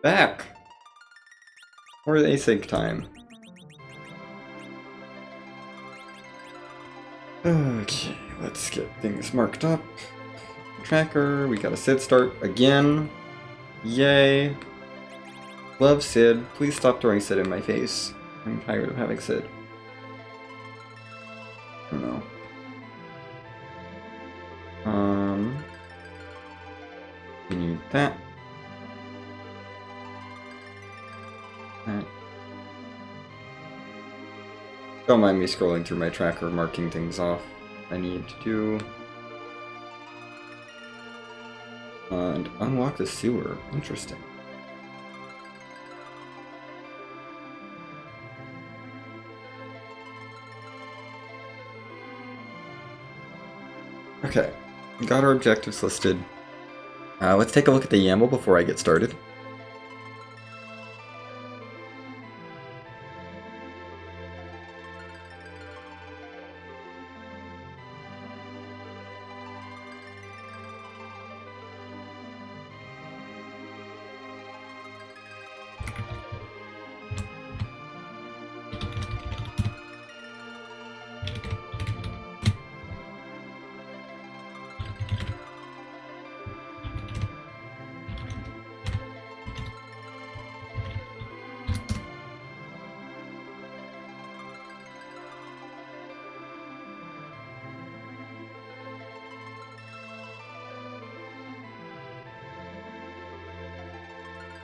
back. Or async time. Okay, let's get things marked up. Tracker, we got a Sid start again. Yay. Love Sid. Please stop throwing Sid in my face. I'm tired of having Sid. I don't know. We need that. Don't mind me scrolling through my tracker, marking things off I need to do. And unlock the sewer. Interesting. Okay, got our objectives listed. Let's take a look at the YAML before I get started.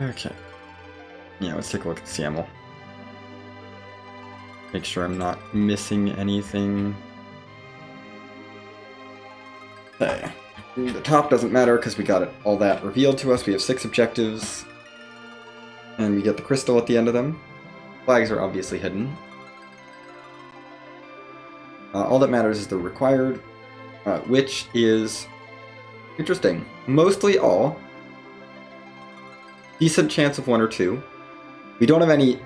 Okay. Yeah, let's take a look at the YAML. Make sure I'm not missing anything. Okay. The top doesn't matter because we got all that revealed to us. We have 6 objectives. And we get the crystal at the end of them. Flags are obviously hidden. All that matters is the required, which is interesting. Mostly all. Decent chance of 1 or 2. We don't have any...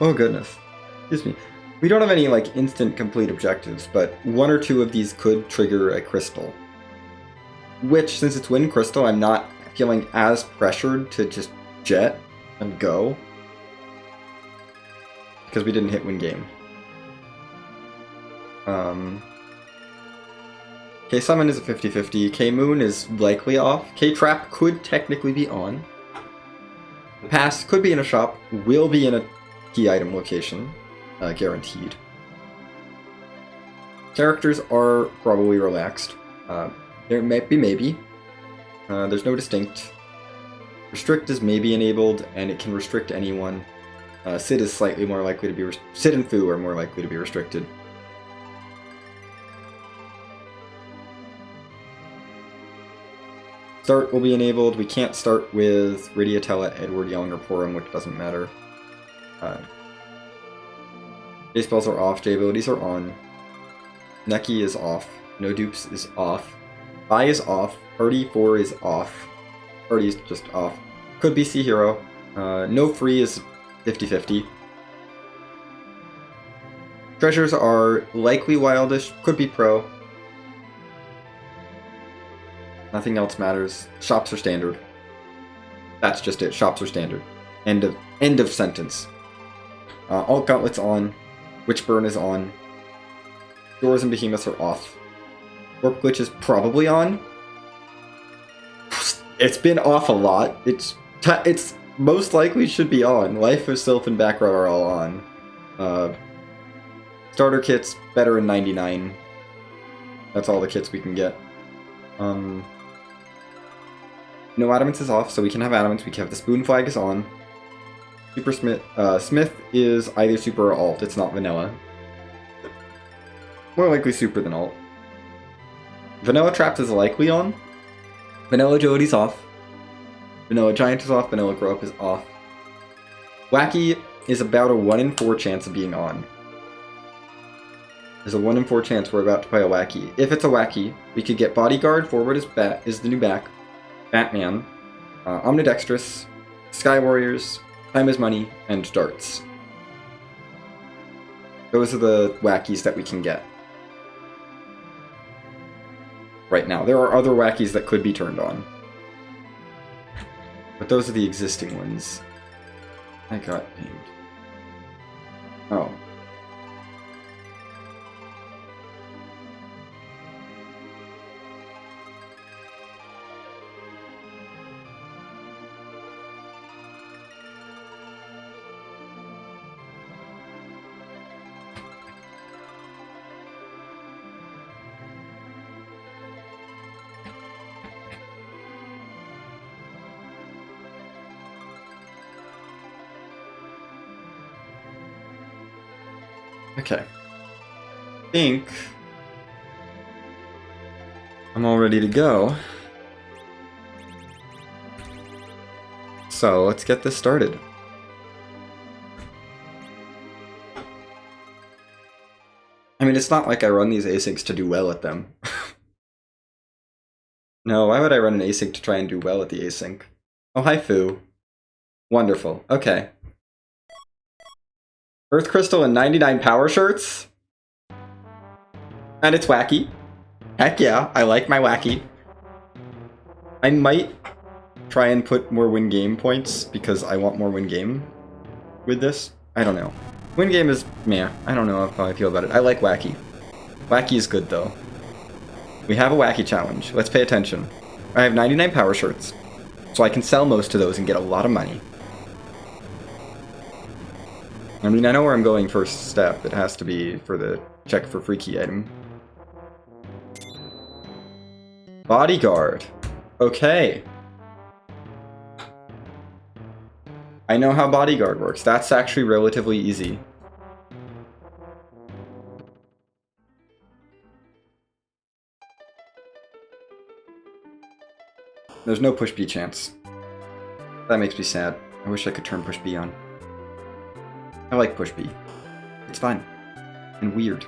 oh goodness. Excuse me. We don't have any like instant complete objectives, but 1 or 2 of these could trigger a crystal. Which, since it's win crystal, I'm not feeling as pressured to just jet and go. Because we didn't hit win game. K-Summon is a 50-50, K-Moon is likely off, K-Trap could technically be on. The Pass could be in a shop, will be in a key item location, guaranteed. Characters are probably relaxed. There might be maybe. There's no distinct. Restrict is maybe enabled, and it can restrict anyone. Sid is slightly more likely to be... Sid and Fu are more likely to be restricted. Start will be enabled. We can't start with Ridiatella, Edward Young, or Porum, which doesn't matter. J-spells are off, J-abilities are on. Neki is off. No dupes is off. Bai is off. Party 4 is off. Party is just off. Could be C-Hero. No free is 50-50. Treasures are likely wildish, could be pro. Nothing else matters. Shops are standard. That's just it. Shops are standard. End of sentence. Alt Gauntlets on. Witchburn is on. Doors and Behemoths are off. Warp Glitch is probably on. It's been off a lot. It's most likely should be on. Life of Sylph and Back Row are all on. Starter kits, better in 99. That's all the kits we can get. No Adamants is off, so we can have Adamants. We can have the Spoon Flag is on. Super Smith. Smith is either super or alt. It's not vanilla. More likely super than alt. Vanilla Traps is likely on. Vanilla Agility's off. Vanilla Giant is off. Vanilla Grow Up is off. Wacky is about a 1 in 4 chance of being on. There's a 1 in 4 chance we're about to play a Wacky. If it's a Wacky, we could get Bodyguard. Forward is the new back. Batman, Omnidextrous, Sky Warriors, Time is Money, and Darts. Those are the wackies that we can get. Right now. There are other wackies that could be turned on. But those are the existing ones. I got pinged. Oh. Okay. I think I'm all ready to go. So let's get this started. I mean, it's not like I run these asyncs to do well at them. No, why would I run an async to try and do well at the async? Oh, hi, Foo. Wonderful. Okay. Earth Crystal and 99 power shirts? And it's wacky. Heck yeah, I like my wacky. I might try and put more win game points because I want more win game with this. I don't know. Win game is meh. I don't know how I feel about it. I like wacky. Wacky is good though. We have a wacky challenge. Let's pay attention. I have 99 power shirts, so I can sell most of those and get a lot of money. I mean, I know where I'm going first step. It has to be for the check for free key item. Bodyguard. Okay. I know how bodyguard works. That's actually relatively easy. There's no push B chance. That makes me sad. I wish I could turn push B on. I like push B. It's fun. And weird.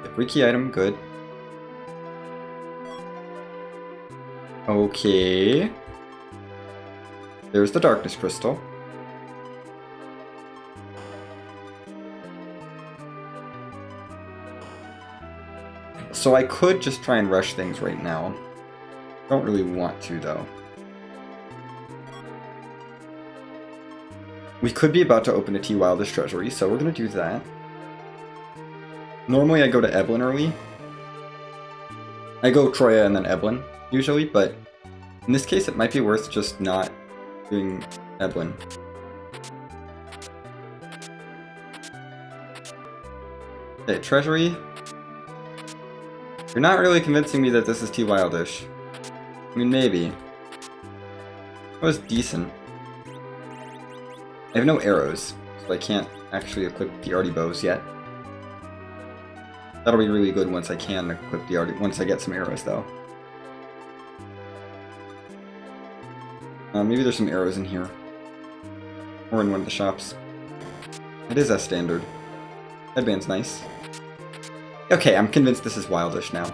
The free key item, good. Okay. There's the darkness crystal. So I could just try and rush things right now. Don't really want to though. We could be about to open a T Wildish treasury, so we're gonna do that. Normally I go to Evelyn early. I go Troya and then Evelyn, usually, but in this case it might be worth just not doing Evelyn. Okay, treasury. You're not really convincing me that this is T Wildish. I mean, maybe. It was decent. I have no arrows, so I can't actually equip the arty bows yet. That'll be really good once I can equip the arty, once I get some arrows though. Maybe there's some arrows in here. Or in one of the shops. It is a standard. Headband's nice. Okay, I'm convinced this is Wildish now.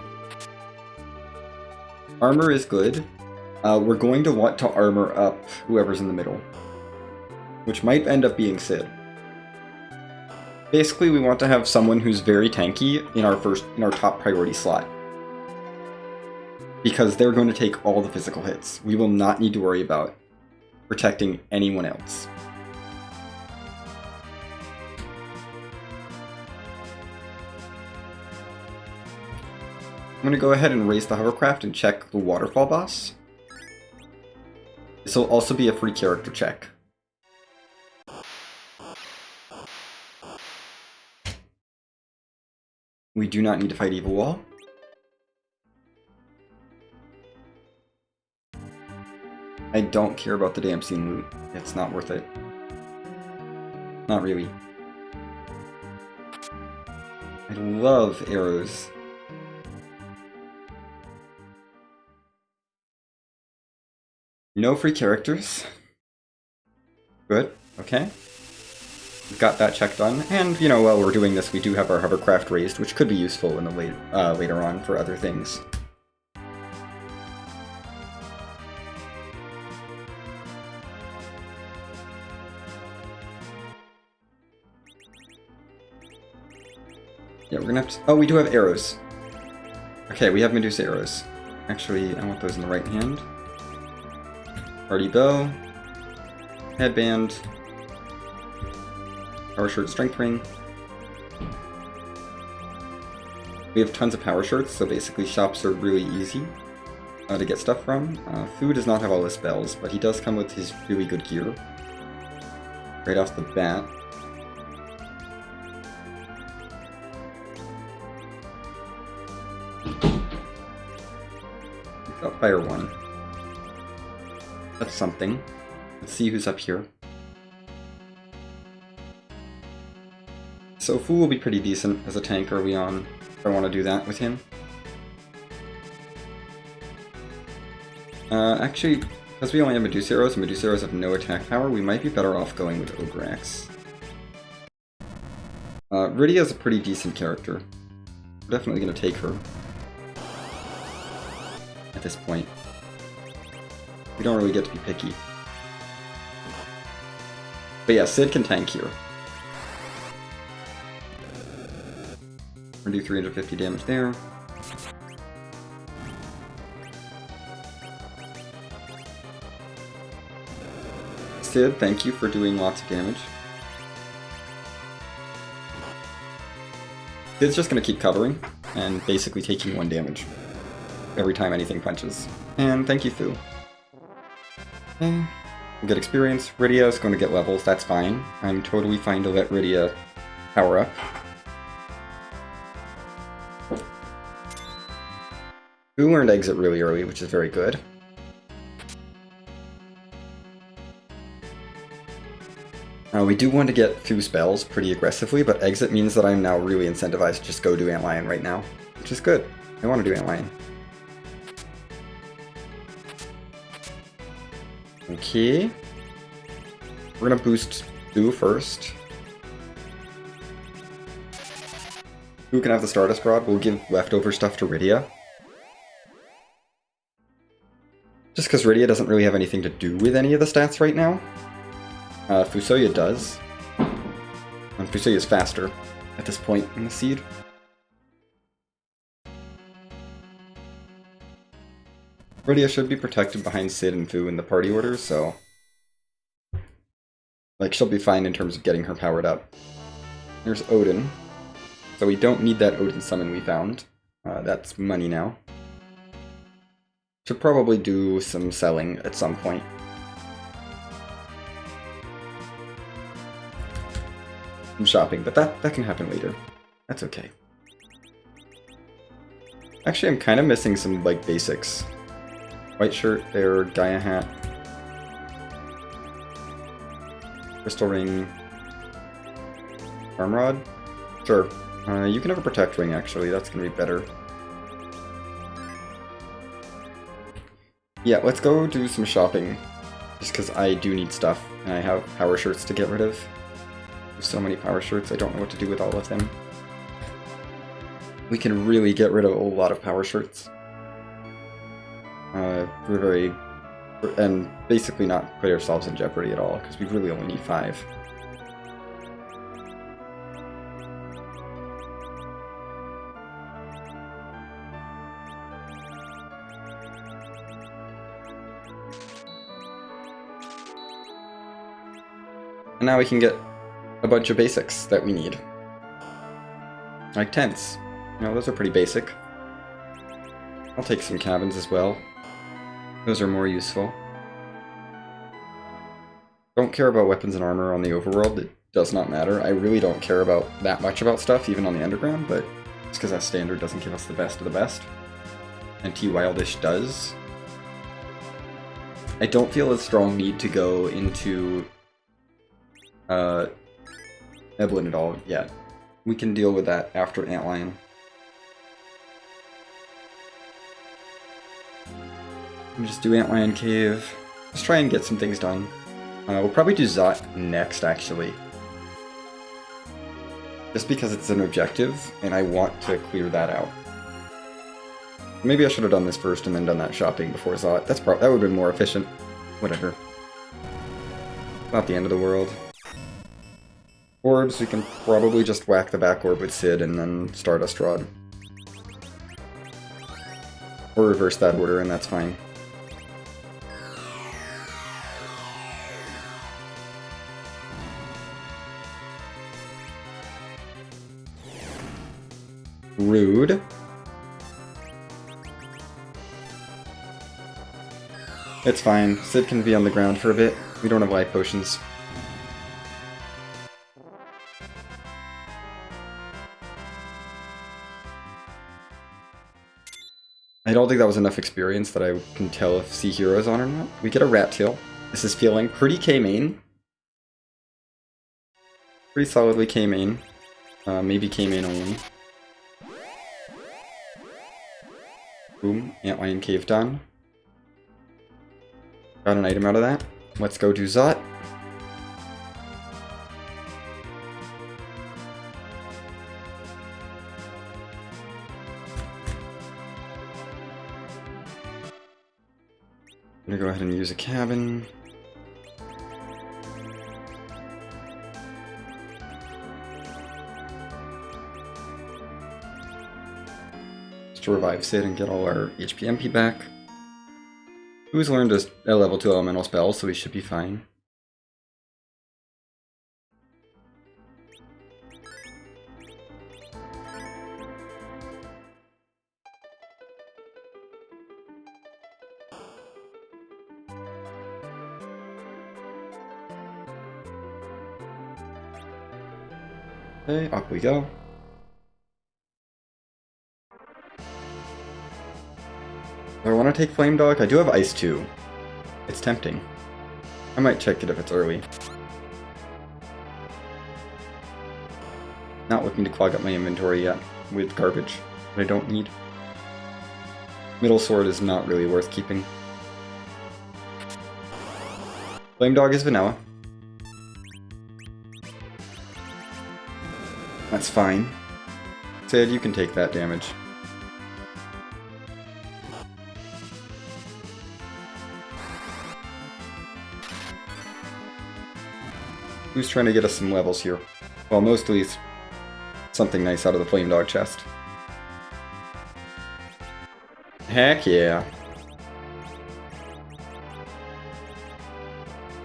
Armor is good. We're going to want to armor up whoever's in the middle, which might end up being Sid. Basically, we want to have someone who's very tanky in our top priority slot, because they're going to take all the physical hits. We will not need to worry about protecting anyone else. I'm going to go ahead and raise the hovercraft and check the waterfall boss. This will also be a free character check. We do not need to fight Evil Wall. I don't care about the damn scene loot. It's not worth it. Not really. I love arrows. No free characters. Good, okay. We've got that check done, and you know, while we're doing this, we do have our hovercraft raised, which could be useful in the later on for other things. Yeah, we're gonna have to... Oh, we do have arrows. Okay, we have Medusa arrows. Actually, I want those in the right hand. Party bow. Headband. Power shirt, strength ring. We have tons of power shirts, so basically shops are really easy to get stuff from. Fu does not have all his spells, but he does come with his really good gear. Right off the bat. We've got Fire 1. That's something. Let's see who's up here. So Fu will be pretty decent as a tank early on, if I want to do that with him. Actually, because we only have Medusa arrows, and Medusa arrows have no attack power, we might be better off going with Ograx. Rydia is a pretty decent character. We're definitely going to take her. At this point. We don't really get to be picky. But yeah, Sid can tank here. We're gonna do 350 damage there. Sid, thank you for doing lots of damage. Sid's just gonna keep covering and basically taking 1 damage every time anything punches. And thank you, Fu. Okay. Good experience. Rydia is going to get levels, that's fine. I'm totally fine to let Rydia power up. Fu learned exit really early, which is very good. We do want to get Fu spells pretty aggressively, but exit means that I'm now really incentivized to just go do Antlion right now, which is good. I want to do Antlion. Okay. We're gonna boost Fu first. Fu can have the Stardust Rod. We'll give leftover stuff to Rydia. Just because Rydia doesn't really have anything to do with any of the stats right now. Fusoya does. And Fusoya is faster at this point in the seed. Rydia should be protected behind Sid and Fu in the party order, so... like, she'll be fine in terms of getting her powered up. There's Odin. So we don't need that Odin summon we found. That's money now. Should probably do some selling at some point. Some shopping, but that can happen later. That's okay. Actually, I'm kind of missing some, like, basics. White shirt there, Gaia hat. Crystal ring. Arm rod? Sure. You can have a protect ring, actually. That's gonna be better. Yeah, let's go do some shopping. Just because I do need stuff, and I have power shirts to get rid of. There's so many power shirts, I don't know what to do with all of them. We can really get rid of a lot of power shirts. And basically not put ourselves in jeopardy at all, because we really only need 5. And now we can get a bunch of basics that we need. Like tents. You know, those are pretty basic. I'll take some cabins as well. Those are more useful. Don't care about weapons and armor on the overworld, it does not matter. I really don't care about that much about stuff, even on the underground, but it's because that standard doesn't give us the best of the best. And T Wildish does. I don't feel a strong need to go into Evelyn at all yet. We can deal with that after Antlion. We'll just do Antlion Cave. Let's try and get some things done. We'll probably do Zot next, actually. Just because it's an objective, and I want to clear that out. Maybe I should have done this first and then done that shopping before Zot. That would have been more efficient. Whatever. Not the end of the world. Orbs, we can probably just whack the back orb with Sid and then Stardust Rod. Or reverse that order, and that's fine. Rude. It's fine. Sid can be on the ground for a bit. We don't have life potions. I don't think that was enough experience that I can tell if Sea Hero is on or not. We get a Rat Tail. This is feeling pretty K-main. Pretty solidly K-main. Maybe K-main only. Boom. Antlion Cave done. Got an item out of that. Let's go do Zot. I'm gonna go ahead and use a cabin. Just to revive Sid and get all our HP MP back. Who's learned a level 2 elemental spell, so we should be fine. Okay, up we go. Do I want to take Flame Dog? I do have Ice 2. It's tempting. I might check it if it's early. Not looking to clog up my inventory yet with garbage that I don't need. Middle Sword is not really worth keeping. Flame Dog is vanilla. That's fine. Sid, you can take that damage. Who's trying to get us some levels here? Well, mostly something nice out of the Flame Dog chest. Heck yeah.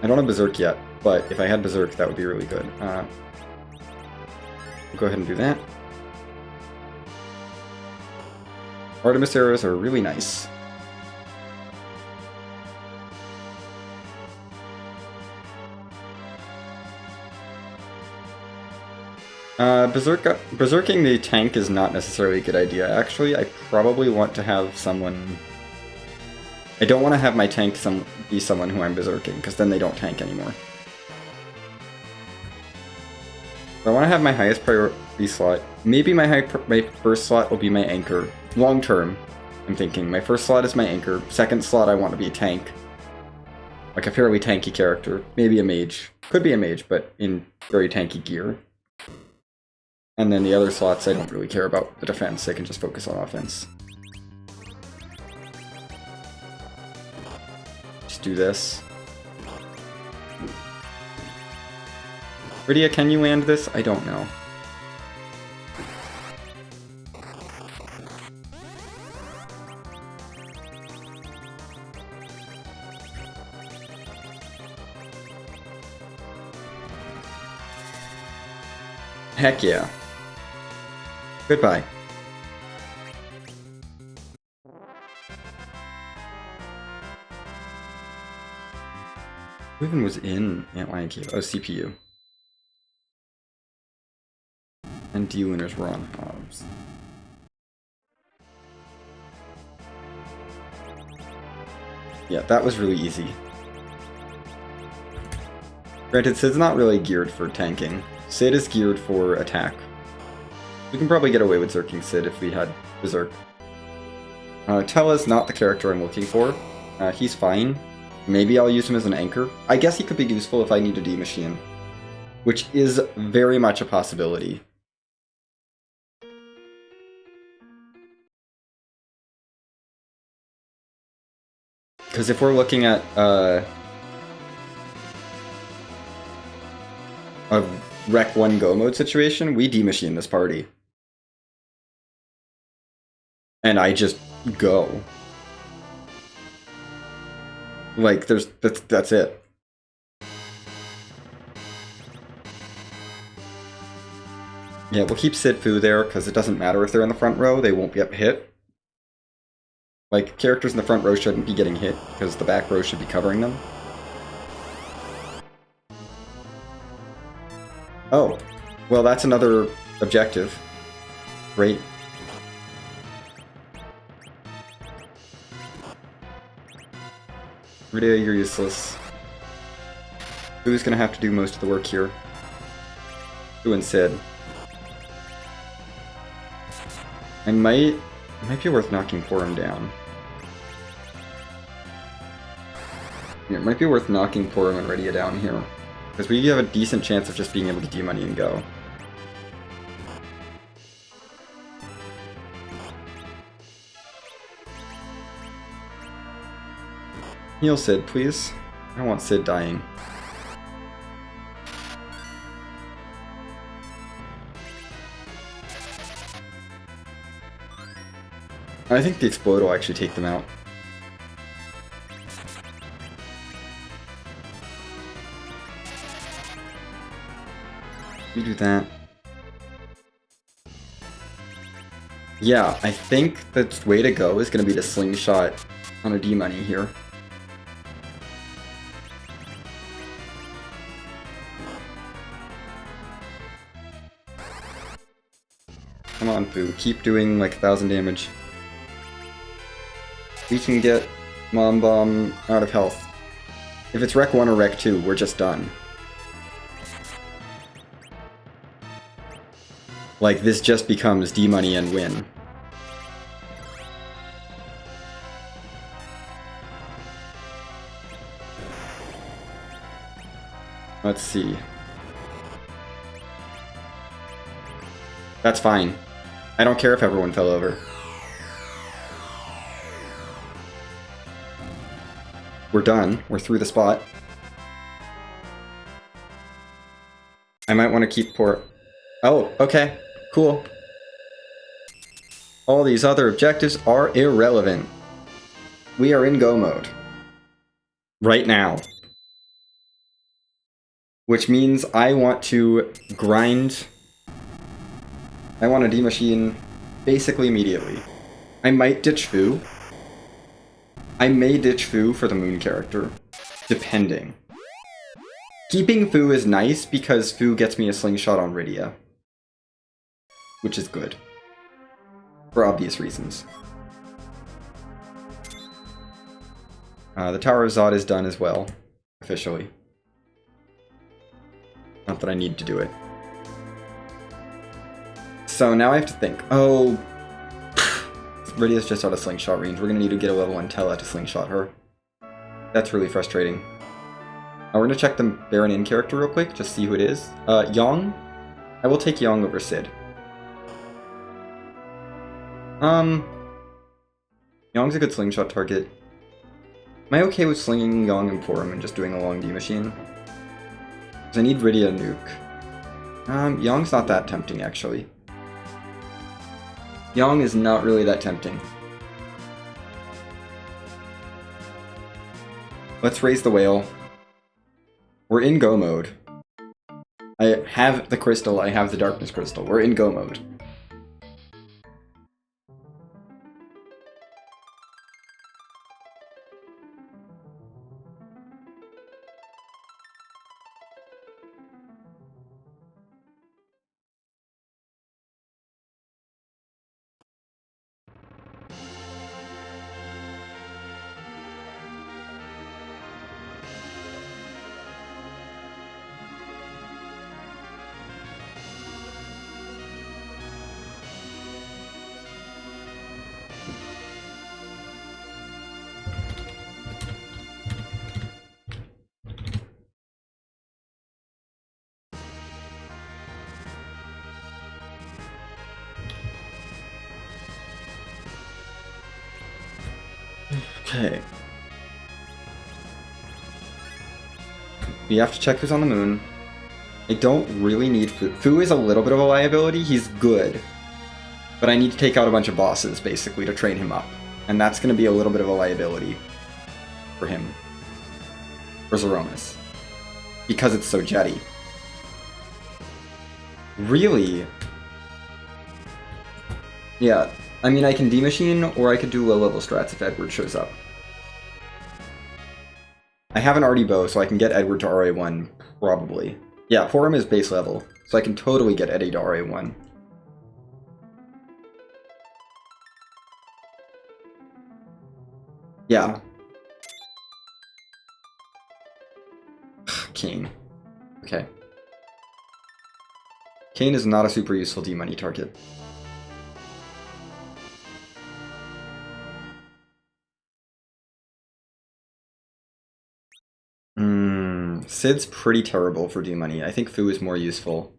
I don't have Berserk yet, but if I had Berserk, that would be really good. I'll go ahead and do that. Artemis arrows are really nice. Berserking the tank is not necessarily a good idea. Actually, I probably want to have someone... I don't want to have my tank be someone who I'm berserking, because then they don't tank anymore. I want to have my highest priority slot. Maybe my first slot will be my anchor. Long term, I'm thinking. My first slot is my anchor. Second slot, I want to be a tank. Like a fairly tanky character. Maybe a mage. Could be a mage, but in very tanky gear. And then the other slots, I don't really care about the defense. I can just focus on offense. Just do this. Rydia, can you land this? I don't know. Heck yeah. Goodbye. Who even was in Antlion Cave? Oh, CPU. And D-Lunars were on Hobbs. Yeah, that was really easy. Granted, Sid's not really geared for tanking. Sid is geared for attack. We can probably get away with Zerking Sid if we had Berserk. Tella's not the character I'm looking for. He's fine. Maybe I'll use him as an anchor. I guess he could be useful if I need a D-Machine. Which is very much a possibility. Because if we're looking at a Rec 1 Go mode situation, we D-Machine this party. And I just go. Like, that's it. Yeah, we'll keep Sid Fu there, because it doesn't matter if they're in the front row, they won't get hit. Like, characters in the front row shouldn't be getting hit, because the back row should be covering them. Oh, well that's another objective. Great. Rydia, you're useless. Who's gonna have to do most of the work here? Who and Sid? It might be worth knocking Porum down. Yeah, it might be worth knocking Porum and Rydia down here. Because we have a decent chance of just being able to D-money and go. Heal Sid, please. I don't want Sid dying. I think the Explode will actually take them out. We do that. Yeah, I think the way to go is going to be to slingshot on a D-money here. Come on, Fu. Keep doing like 1,000 damage. We can get Mom Bomb out of health. If it's Rec 1 or Rec 2, we're just done. Like, this just becomes D-money and win. Let's see. That's fine. I don't care if everyone fell over. We're done. We're through the spot. I might want to keep poor... Oh, okay. Cool. All these other objectives are irrelevant. We are in go mode. Right now. Which means I want to grind... I want to D-machine basically immediately. I might ditch Fu. I may ditch Fu for the Moon character, depending. Keeping Fu is nice because Fu gets me a slingshot on Rydia, which is good, for obvious reasons. The Tower of Zod is done as well, officially. Not that I need to do it. So now I have to think. Oh, Rydia's just out of slingshot range. We're gonna need to get a level 1 Tella to slingshot her. That's really frustrating. We're gonna check the Baron In character real quick, just see who it is. Yong? I will take Yong over Sid. Yong's a good slingshot target. Am I okay with slinging Yong and Porum and just doing a long D-machine? Because I need Rydia nuke. Yong's not that tempting, actually. Yong is not really that tempting. Let's raise the whale. We're in go mode. I have the crystal, I have the darkness crystal. We're in go mode. Okay. We have to check who's on the moon. I don't really need Fu. Fu is a little bit of a liability. He's good. But I need to take out a bunch of bosses, basically, to train him up. And that's going to be a little bit of a liability for him. For Zeronis. Because it's so jetty. Really? Yeah, I mean I can D-Machine, or I could do low-level strats if Edward shows up. I have an arty bow, so I can get Edward to RA1, probably. Yeah, Porum is base level, so I can totally get Eddie to RA1. Yeah. Kane. Okay. Kane is not a super useful D-Money target. Sid's pretty terrible for D-Money. I think Fu is more useful.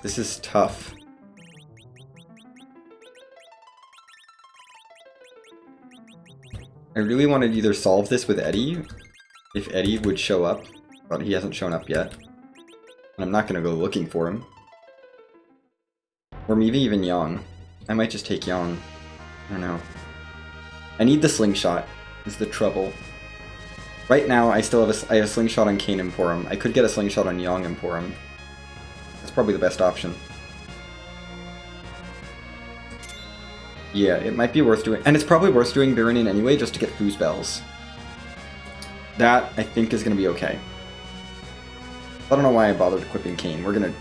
This is tough. I really want to either solve this with Eddie, if Eddie would show up, but he hasn't shown up yet. And I'm not going to go looking for him. Or maybe even Yang. I might just take Yang. I don't know. I need the slingshot, is the trouble. Right now, I still have a slingshot on Kane and Porum. I could get a slingshot on Yang and Porum. That's probably the best option. Yeah, it might be worth doing. And it's probably worth doing Baron in anyway, just to get Fu's bells. That, I think, is going to be okay. I don't know why I bothered equipping Kane. We're going to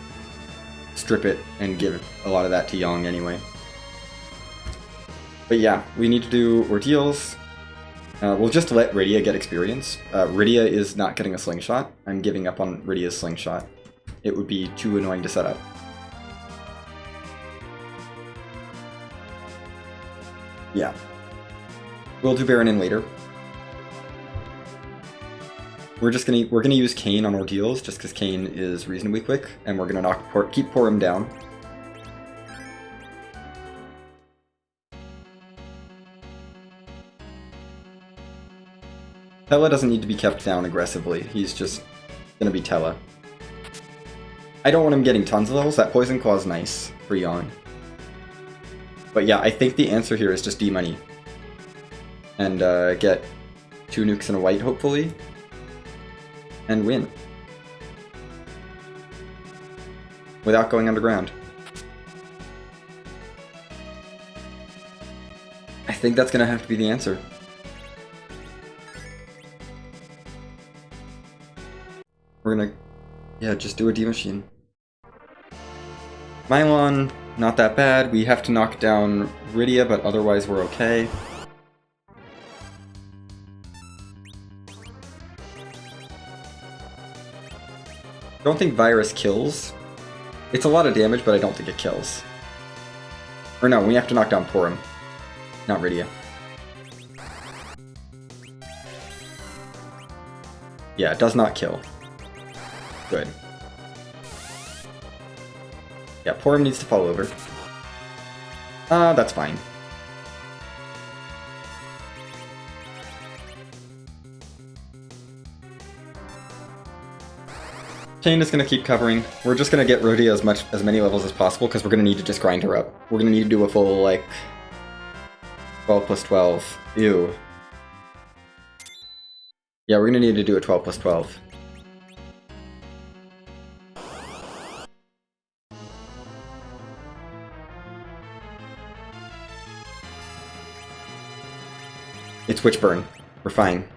strip it and give a lot of that to Yang anyway. But yeah, we need to do ordeals. We'll just let Rydia get experience. Rydia is not getting a slingshot. I'm giving up on Rydia's slingshot. It would be too annoying to set up. Yeah. We'll do Baron in later. We're gonna use Kane on ordeals just because Kane is reasonably quick, and we're gonna keep Porum down. Tella doesn't need to be kept down aggressively. He's just gonna be Tella. I don't want him getting tons of levels. That Poison Claw is nice for Yang. But yeah, I think the answer here is just D-Money. And get 2 nukes and a white, hopefully. And win. Without going underground. I think that's gonna have to be the answer. We're gonna, yeah, just do a D-Machine. Mylon, not that bad. We have to knock down Rydia, but otherwise we're okay. Don't think Virus kills. It's a lot of damage, but I don't think it kills. Or no, we have to knock down Porum, not Rydia. Yeah, it does not kill. Good. Yeah, Porum needs to fall over. That's fine. Kane is going to keep covering. We're just going to get Rydia as many levels as possible because we're going to need to just grind her up. We're going to need to do a full, like, 12 plus 12. Ew. Yeah, we're going to need to do a 12 plus 12. It's Witchburn. We're fine.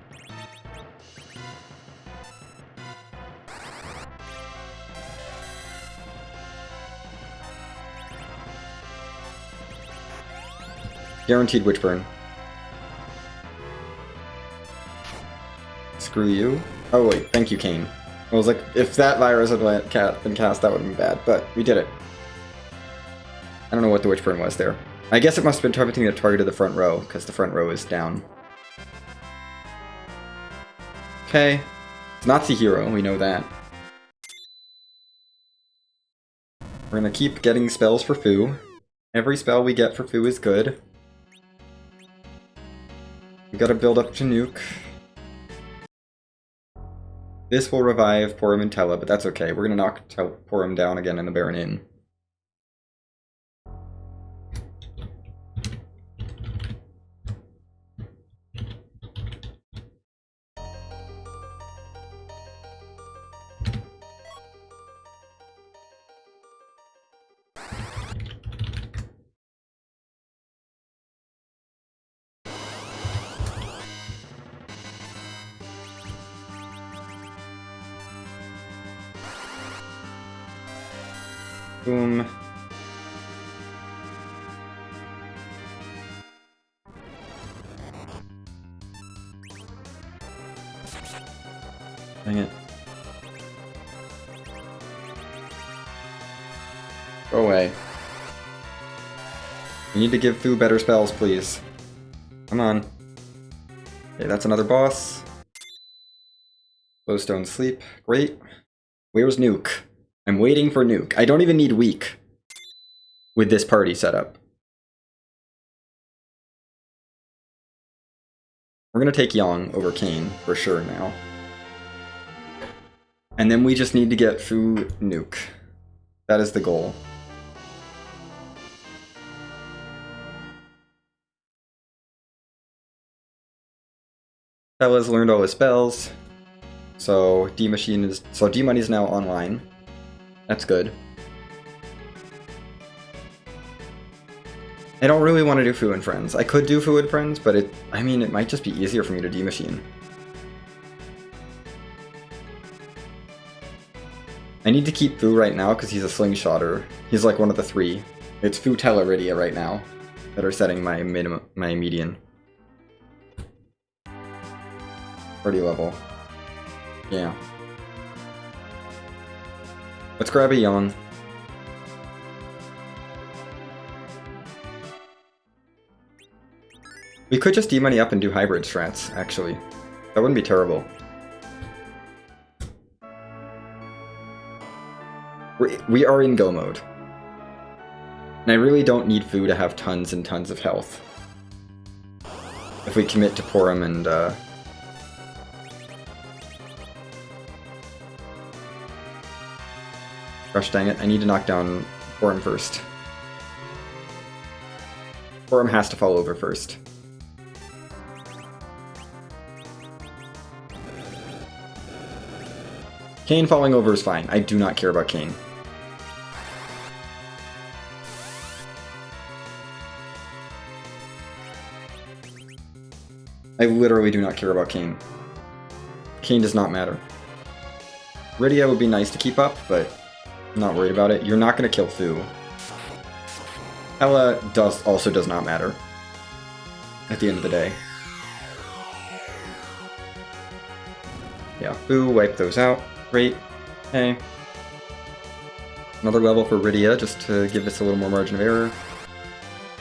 Guaranteed Witchburn. Screw you. Oh wait, thank you, Kane. I was like, if that virus had been cast, that would have been bad, but we did it. I don't know what the Witchburn was there. I guess it must have been targeting the target of the front row, because the front row is down. Okay. It's Nazi hero, we know that. We're gonna keep getting spells for Fu. Every spell we get for Fu is good. We gotta build up to nuke. This will revive Porum and Tella, but that's okay. We're gonna knock Porum down again in the Baron Inn. Boom. Dang it. Go away. We need to give Fu better spells, please. Come on. Okay, that's another boss. Glowstone sleep. Great. Where's Nuke? I'm waiting for Nuke. I don't even need weak with this party setup. We're gonna take Yang over Kane for sure now. And then we just need to get Fu Nuke. That is the goal. Bella's learned all his spells. So D-Money is now online. That's good. I don't really want to do Fu and Friends. I could do Fu and Friends, but it might just be easier for me to D-Machine. I need to keep Fu right now because he's a slingshotter. He's like one of the three. It's Fu Teleridia right now that are setting my median. Party level. Yeah. Let's grab a Yang. We could just D-Money up and do hybrid strats, actually. That wouldn't be terrible. We are in go mode. And I really don't need Fu to have tons and tons of health. If we commit to Porum and, gosh dang it, I need to knock down Porum first. Porum has to fall over first. Kane falling over is fine. I do not care about Kane. I literally do not care about Kane. Kane does not matter. Rydia would be nice to keep up, but I'm not worried about it. You're not going to kill Fu. Hela also does not matter at the end of the day. Yeah, Fu, wipe those out. Great. Okay. Another level for Rydia, just to give us a little more margin of error.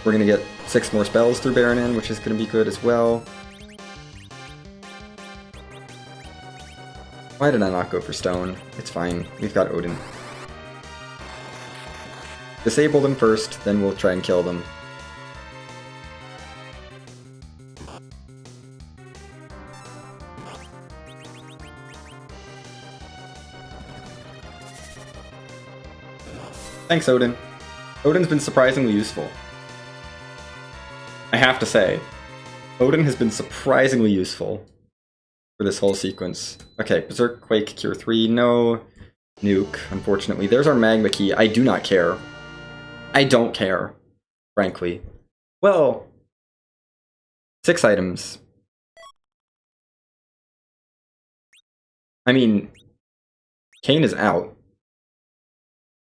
We're going to get 6 more spells through Baronin, which is going to be good as well. Why did I not go for Stone? It's fine. We've got Odin. Disable them first, then we'll try and kill them. Thanks, Odin. Odin's been surprisingly useful. I have to say, Odin has been surprisingly useful for this whole sequence. Okay, Berserk, Quake, Cure 3, no Nuke, unfortunately. There's our Magma Key. I do not care. I don't care, frankly. Well, 6 items. I mean, Kane is out.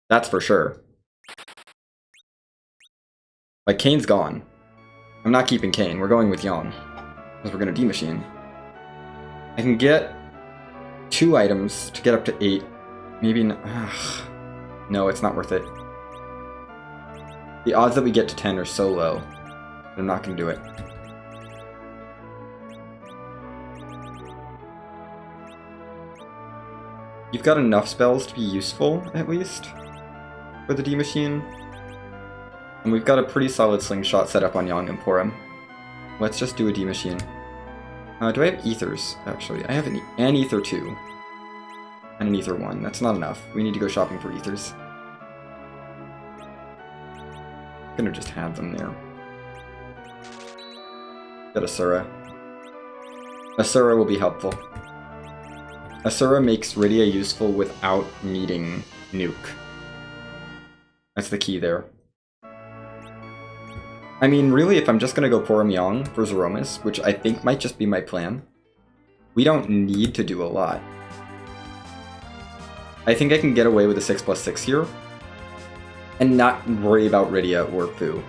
That's for sure. Like, Kane's gone. I'm not keeping Kane. We're going with Yang. Because we're going to D-Machine. I can get 2 items to get up to 8. Maybe not. No, it's not worth it. The odds that we get to 10 are so low. I'm not going to do it. You've got enough spells to be useful, at least, for the D-Machine. And we've got a pretty solid slingshot set up on Yang and Porum. Let's just do a D-Machine. Do I have Ethers, actually? I have an Ether 2. And an Ether 1. That's not enough. We need to go shopping for Ethers. I'm gonna just have them there. Get Asura. Asura will be helpful. Asura makes Rydia useful without needing Nuke. That's the key there. I mean, really, if I'm just gonna go Porum Yang for Zeromus, which I think might just be my plan, we don't need to do a lot. I think I can get away with a 6+6 here. and not worry about Rydia or Fu.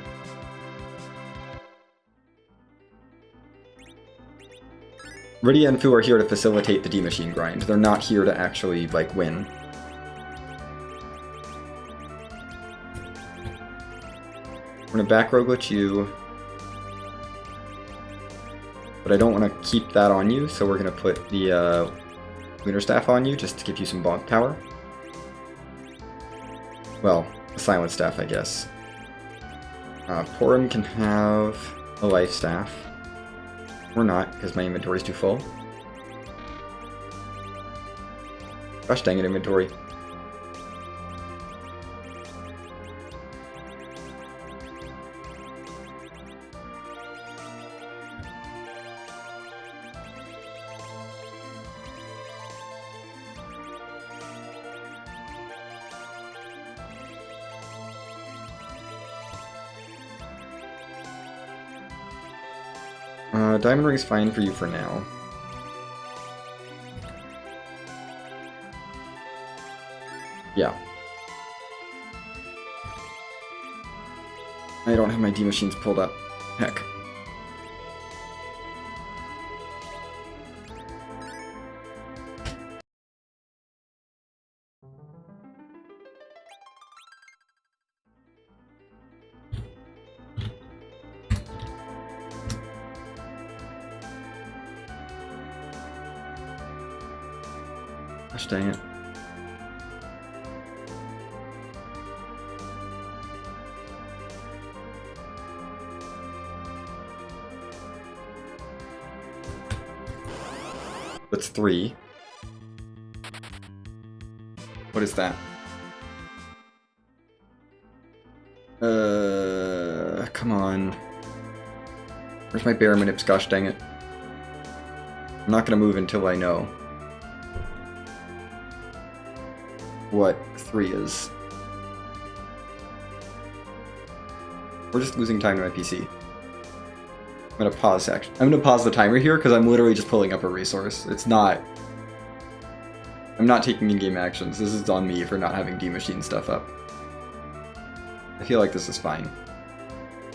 Rydia and Fu are here to facilitate the D-Machine grind. They're not here to actually, like, win. We're gonna back row glitch you. But I don't want to keep that on you, so we're gonna put the Lunar Staff on you, just to give you some bonk power. Well, a Silent Staff, I guess. Porum can have a Life Staff. Or not, because my inventory's too full. Gosh dang it, inventory. Diamond Ring is fine for you for now. Yeah. I don't have my D-Machines pulled up. Heck. Gosh dang it. That's 3. What is that? Come on. Where's my Bear Manips? Gosh dang it. I'm not gonna move until I know what 3 is. We're just losing time to my PC. I'm gonna pause action. I'm gonna pause the timer here because I'm literally just pulling up a resource. It's not. I'm not taking in-game actions. This is on me for not having D-Machine stuff up. I feel like this is fine.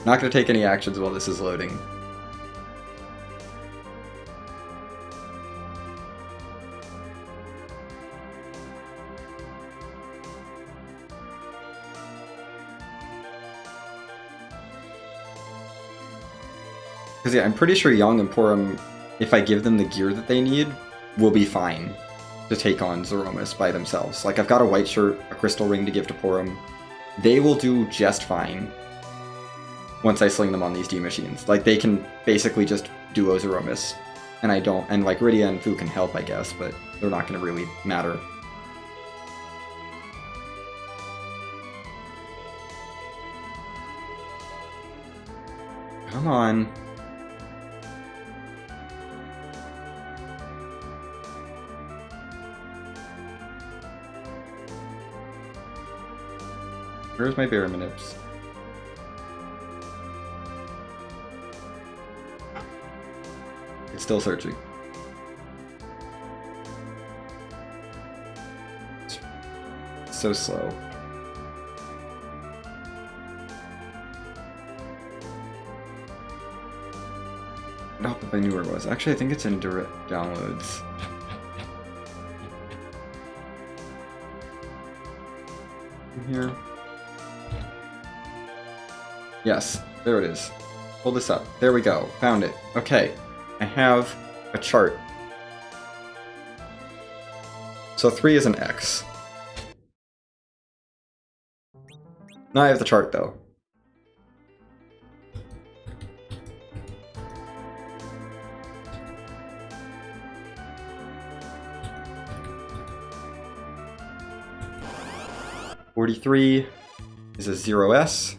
Not gonna take any actions while this is loading. Because yeah, I'm pretty sure Young and Porum, if I give them the gear that they need, will be fine to take on Zeromus by themselves. Like, I've got a white shirt, a crystal ring to give to Porum. They will do just fine once I sling them on these D-Machines. Like, they can basically just duo Zeromus. And I don't, and like Rydia and Fu can help, I guess, but they're not going to really matter. Come on. Where's my Bear Manips? It's still searching. It's so slow. Not if I knew where it was. Actually, I think it's in direct downloads. In here. Yes, there it is. Pull this up. There we go. Found it. Okay. I have a chart. So 3 is an X. Now I have the chart, though. $43 is a 0S.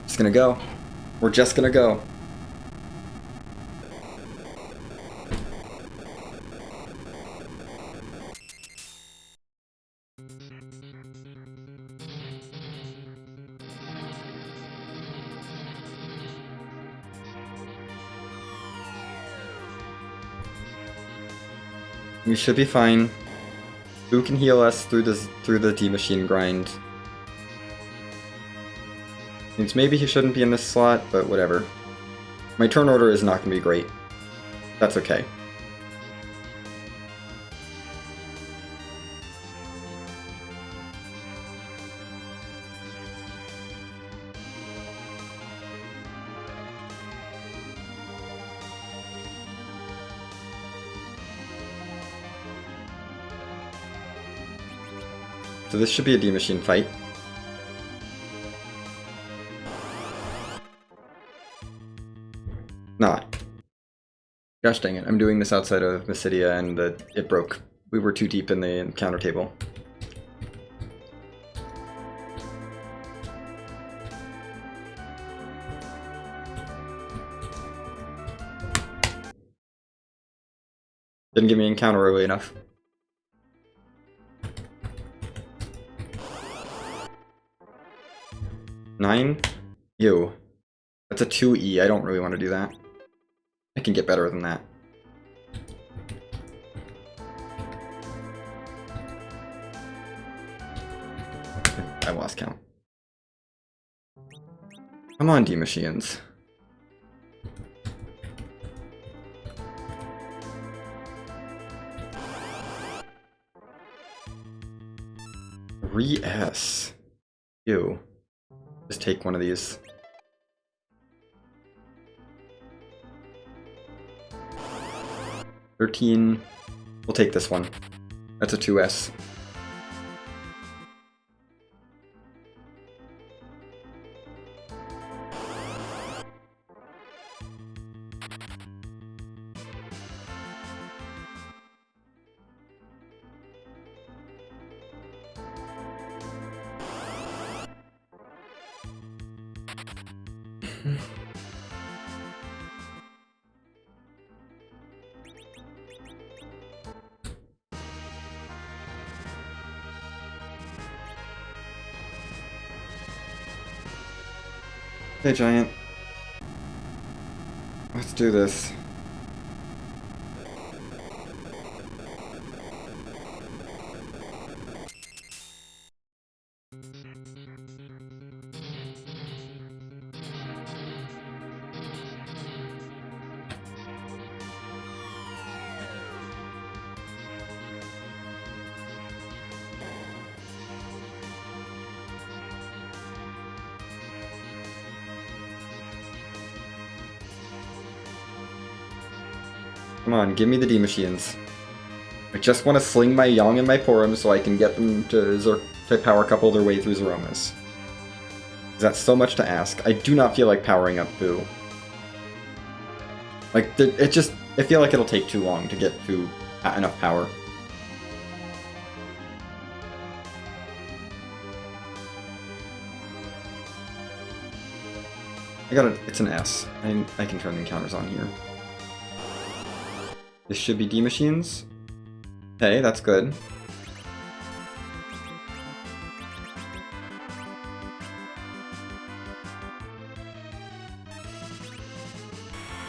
Just gonna go. We're just gonna go. We should be fine. Who can heal us through the D-Machine grind? Means maybe he shouldn't be in this slot, but whatever. My turn order is not going to be great. That's okay. So this should be a D-Machine fight. Not. Gosh dang it, I'm doing this outside of Mysidia and it broke. We were too deep in the encounter table. Didn't give me encounter early enough. Nine? Ew. That's a 2E, I don't really want to do that. I can get better than that. I lost count. Come on, D-Machines. Re-S. Ew. Just take one of these. $13. We'll take this one. That's a 2S. Hey, Giant. Let's do this. Come on, give me the D-Machines. I just want to sling my Yang and my Porum so I can get them to power couple their way through Zeromas. That's so much to ask. I do not feel like powering up Fu. Like, I feel like it'll take too long to get Fu at enough power. It's an S. I can turn the encounters on here. This should be D-Machines. Okay, that's good.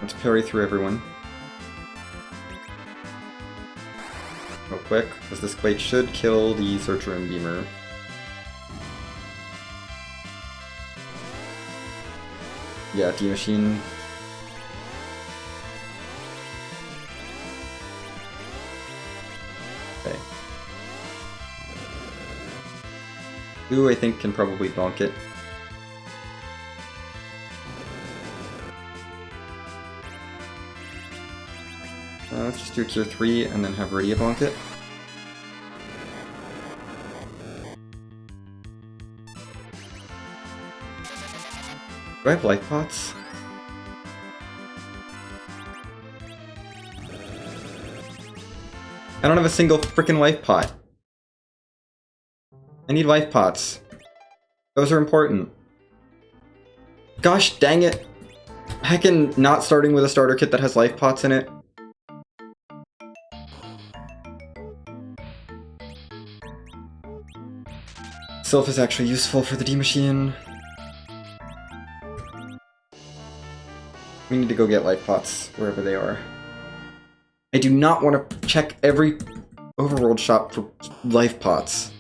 Let's parry through everyone. Real quick, because this Quake should kill the Searcher and Beamer. Yeah, D-Machine. Okay. Ooh, I think can probably bonk it. Let's just do Cure 3 and then have Rydia bonk it. Do I have life pots? I don't have a single frickin' life pot. I need life pots. Those are important. Gosh dang it! Heckin' not starting with a starter kit that has life pots in it. Sylph is actually useful for the D-Machine. We need to go get life pots wherever they are. I do not want to check every overworld shop for life pots.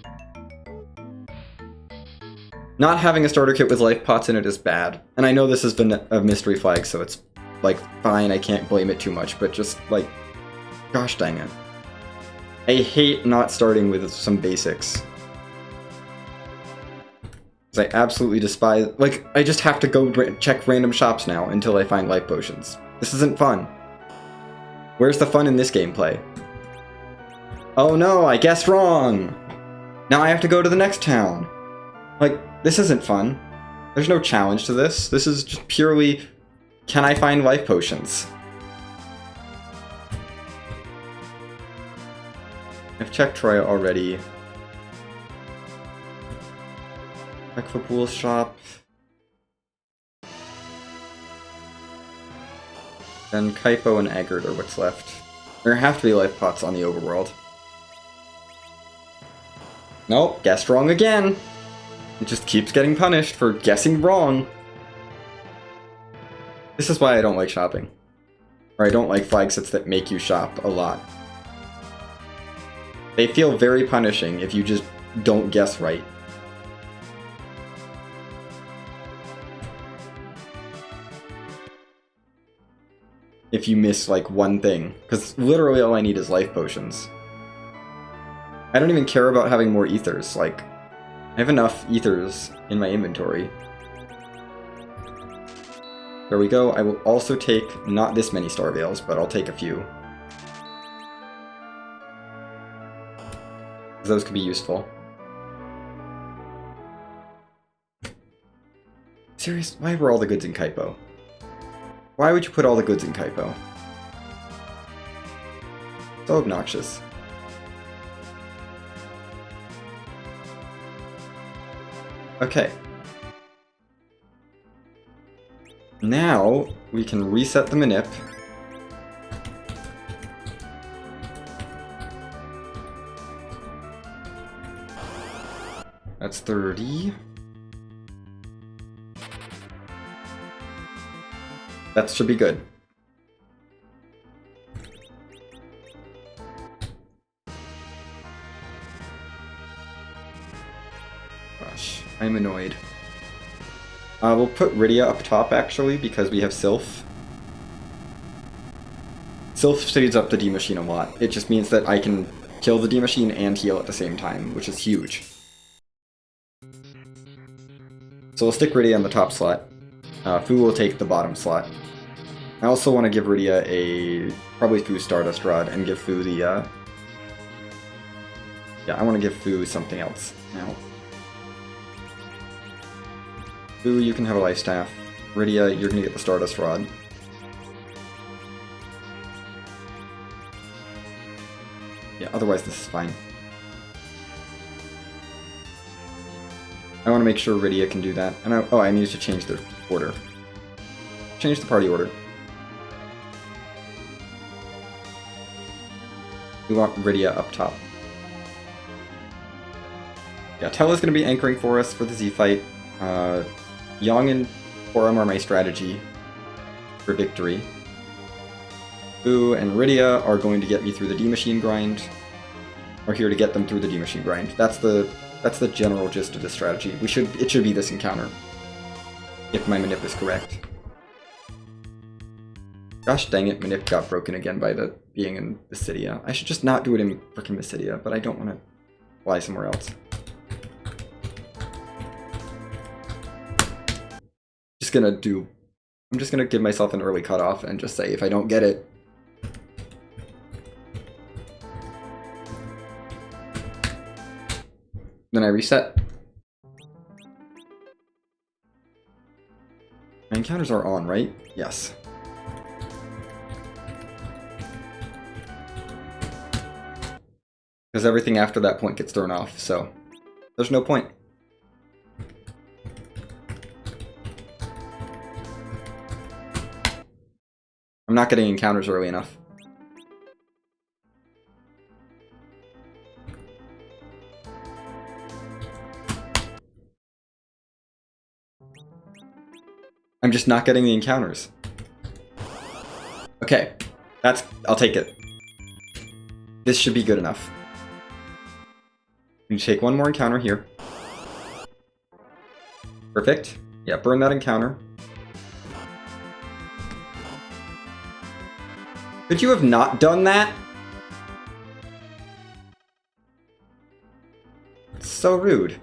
Not having a starter kit with life pots in it is bad. And I know this has been a mystery flag, so it's, like, fine, I can't blame it too much, but just, like, gosh dang it. I hate not starting with some basics. I absolutely despise... Like, I just have to go check random shops now until I find life potions. This isn't fun. Where's the fun in this gameplay? Oh no, I guessed wrong! Now I have to go to the next town. Like, this isn't fun. There's no challenge to this. This is just purely, can I find life potions? I've checked Troy already. 8kkvl shop. Then Kaipo and Eggert are what's left. There have to be life pots on the overworld. Nope, guessed wrong again! It just keeps getting punished for guessing wrong. This is why I don't like shopping. Or I don't like flag sets that make you shop a lot. They feel very punishing if you just don't guess right. If you miss, like, one thing. Because literally all I need is life potions. I don't even care about having more ethers. Like, I have enough ethers in my inventory. There we go. I will also take not this many star veils, but I'll take a few. Those could be useful. Serious? Why were all the goods in Kaipo? Why would you put all the goods in Kaipo? So obnoxious. Okay. Now, we can reset the manip. That's 30. That should be good. Gosh, I'm annoyed. We'll put Rydia up top, actually, because we have Sylph. Sylph speeds up the D-Machine a lot. It just means that I can kill the D-Machine and heal at the same time, which is huge. So we'll stick Rydia in the top slot. Fu will take the bottom slot. I also want to give Rydia a... probably Fu Stardust Rod, and give Fu the, yeah, I want to give Fu something else now. Fu, you can have a Life Staff. Rydia, you're gonna get the Stardust Rod. Yeah, otherwise this is fine. I want to make sure Rydia can do that. And I need to change the order. Change the party order. We want Rydia up top. Yeah, Tella's going to be anchoring for us for the Z fight. Yang and Forum are my strategy for victory. Fu and Rydia are going to get me through the D-Machine grind. Or here to get them through the D-Machine grind. That's the general gist of this strategy. It should be this encounter. If my manip is correct. Gosh dang it, manip got broken again by the being in Basidia. I should just not do it in frickin' Basidia, but I don't want to fly somewhere else. I'm just gonna give myself an early cutoff and just say if I don't get it, then I reset. My encounters are on, right? Yes. Because everything after that point gets thrown off, so there's no point. I'm not getting encounters early enough. I'm just not getting the encounters. Okay, I'll take it. This should be good enough. You take one more encounter here. Perfect. Yeah, burn that encounter. Could you have not done that? It's so rude.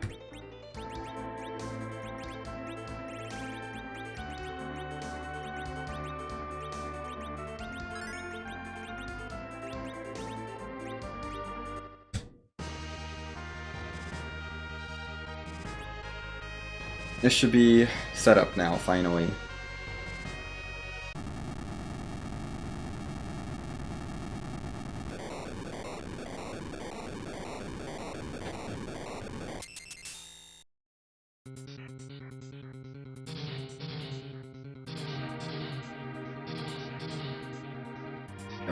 This should be set up now, finally.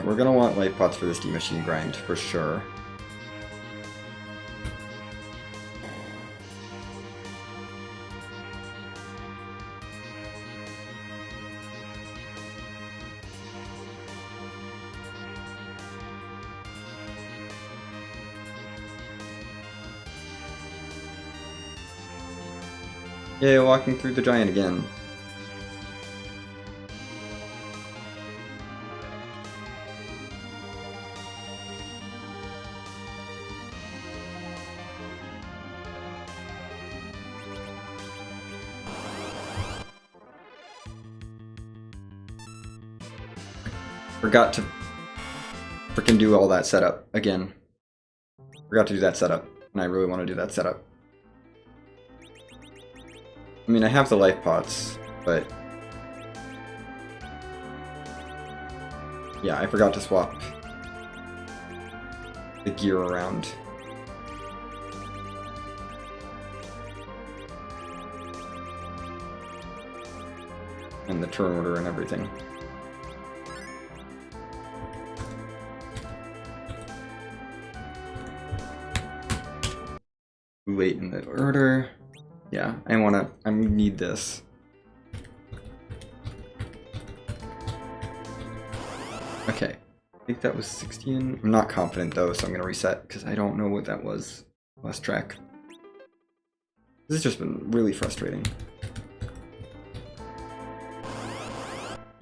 We're gonna want life pots for this D-Machine grind, for sure. Yeah, walking through the giant again. Forgot to freaking do all that setup again. Forgot to do that setup, and I really want to do that setup. I mean, I have the life pots, but yeah, I forgot to swap the gear around. And the turn order and everything. Wait in the order. Yeah, I need this. Okay, I think that was 16. I'm not confident though, so I'm gonna reset because I don't know what that was. Lost track. This has just been really frustrating.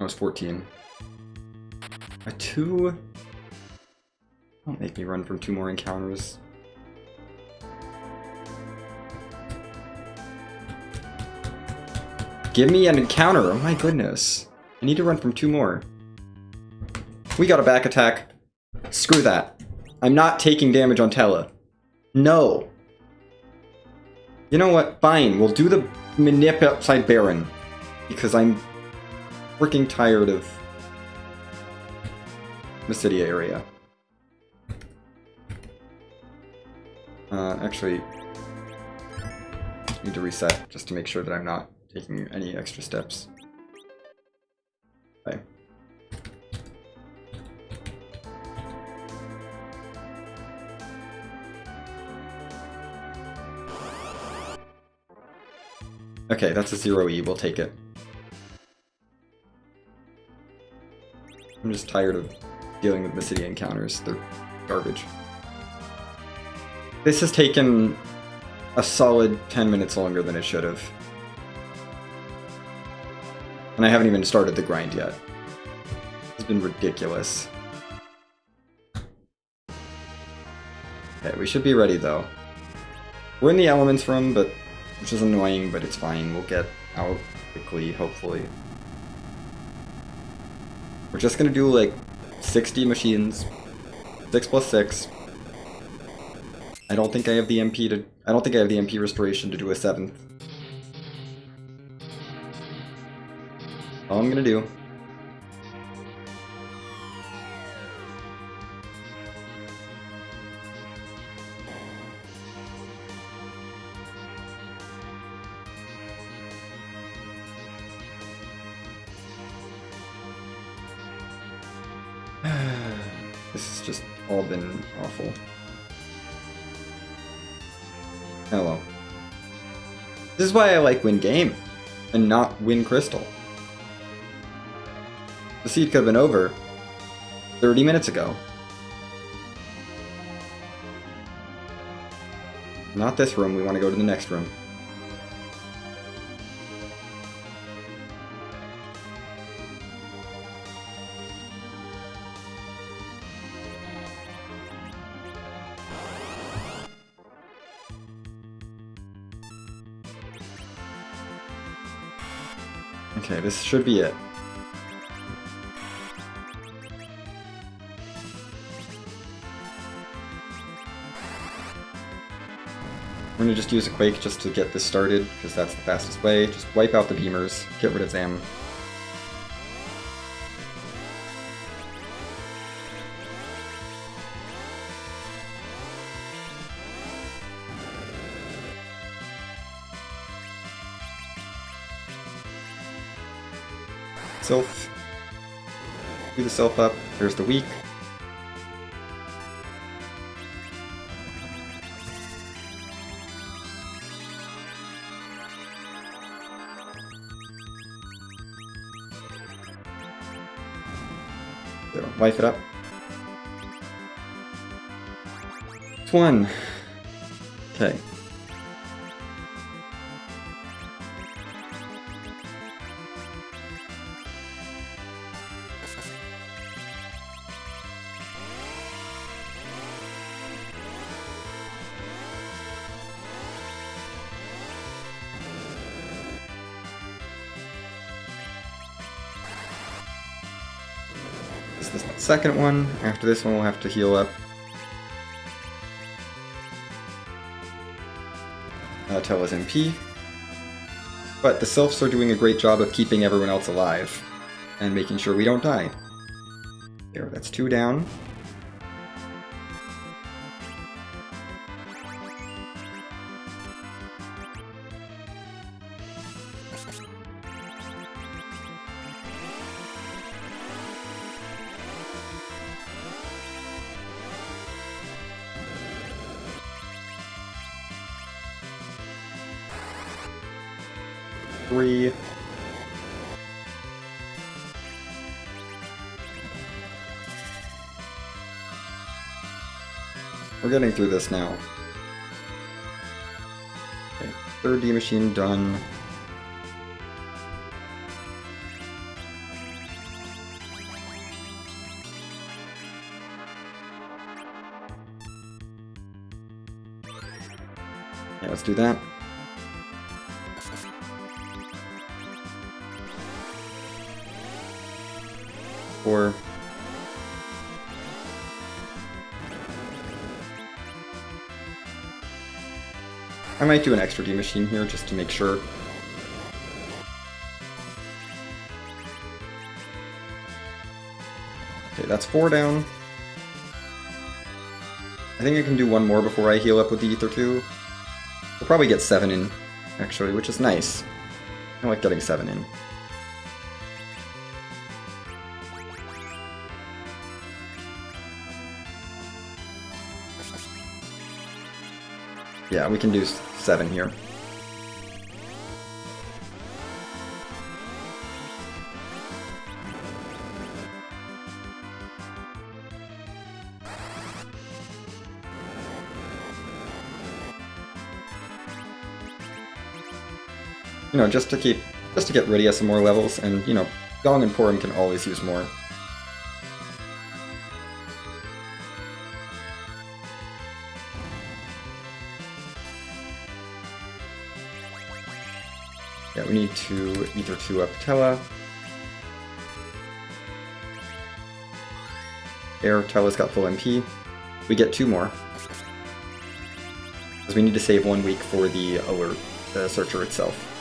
I was 14. A 2? Don't make me run from 2 more encounters. Give me an encounter! Oh my goodness. I need to run from 2 more. We got a back attack. Screw that. I'm not taking damage on Tella. No. You know what? Fine. We'll do the Manip upside Baron. Because I'm freaking tired of the city area. Actually, I need to reset just to make sure that I'm not taking any extra steps. Okay. Okay, that's a 0E, we'll take it. I'm just tired of dealing with the city encounters, they're garbage. This has taken a solid 10 minutes longer than it should have. And I haven't even started the grind yet. It's been ridiculous. Okay, we should be ready though. We're in the elements room, which is annoying, but it's fine. We'll get out quickly, hopefully. We're just gonna do like 60 machines. 6 plus 6. I don't think I have the MP restoration to do a 7th. All I'm gonna do. This has just all been awful. Oh well. This is why I like win game and not win crystal. The seed could have been over 30 minutes ago. Not this room, we want to go to the next room. Okay, this should be it. I'm gonna just use a Quake just to get this started, because that's the fastest way. Just wipe out the beamers, get rid of them. Sylph. Do the Sylph up. There's the weak. So, wipe it up. It's one. Okay. This is the second one. After this one, we'll have to heal up. Tella's MP. But the Sylphs are doing a great job of keeping everyone else alive and making sure we don't die. There, that's 2 down. Three. We're getting through this now. Okay, 3rd D machine done. Yeah, let's do that. Or I might do an extra D machine here just to make sure. Okay, that's 4 down. I think I can do one more before I heal up with the Ether 2. We'll probably get 7 in, actually, which is nice. I like getting 7 in. Yeah, we can do 7 here. You know, just to get Rydia some more levels, and you know, Gong and Porum can always use more. Yeah, we need to Ether 2 up Tella. There, Tella's got full MP. We get 2 more. Because we need to save 1 week for the alert, the searcher itself.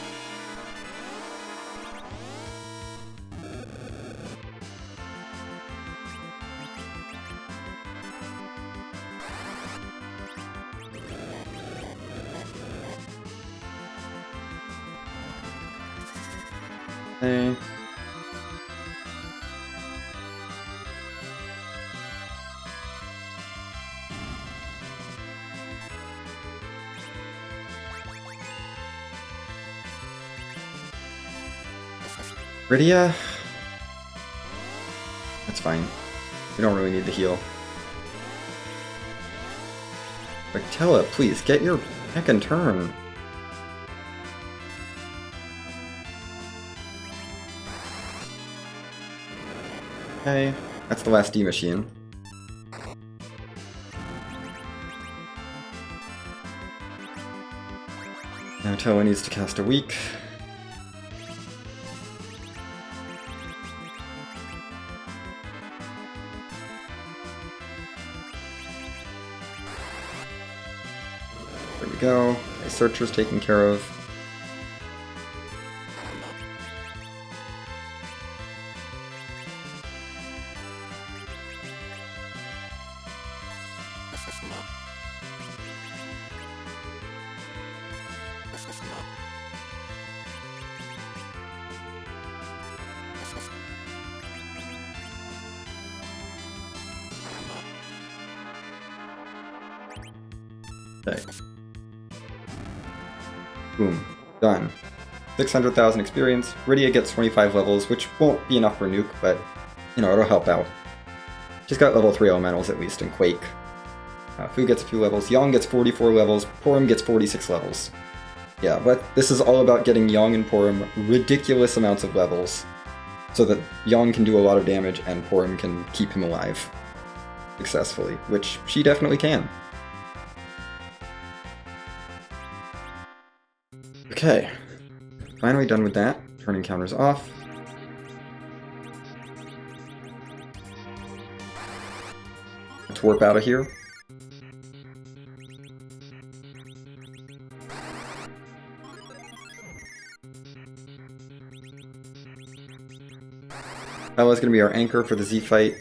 Okay. Rydia? That's fine. We don't really need the heal. Like, Tella, please, get your Second turn. Okay, that's the last D machine. Now Toa needs to cast a weak. There we go. My Searcher's taken care of. Okay. Boom. Done. 600,000 experience. Rydia gets 25 levels, which won't be enough for Nuke, but, you know, it'll help out. She's got level 3 elementals at least in Quake. Fu gets a few levels. Yang gets 44 levels. Porum gets 46 levels. Yeah, but this is all about getting Yang and Porum ridiculous amounts of levels, so that Yang can do a lot of damage and Porum can keep him alive successfully, which she definitely can. Okay, finally done with that. Turning counters off. Let's warp out of here. Bella's gonna be our anchor for the Z fight.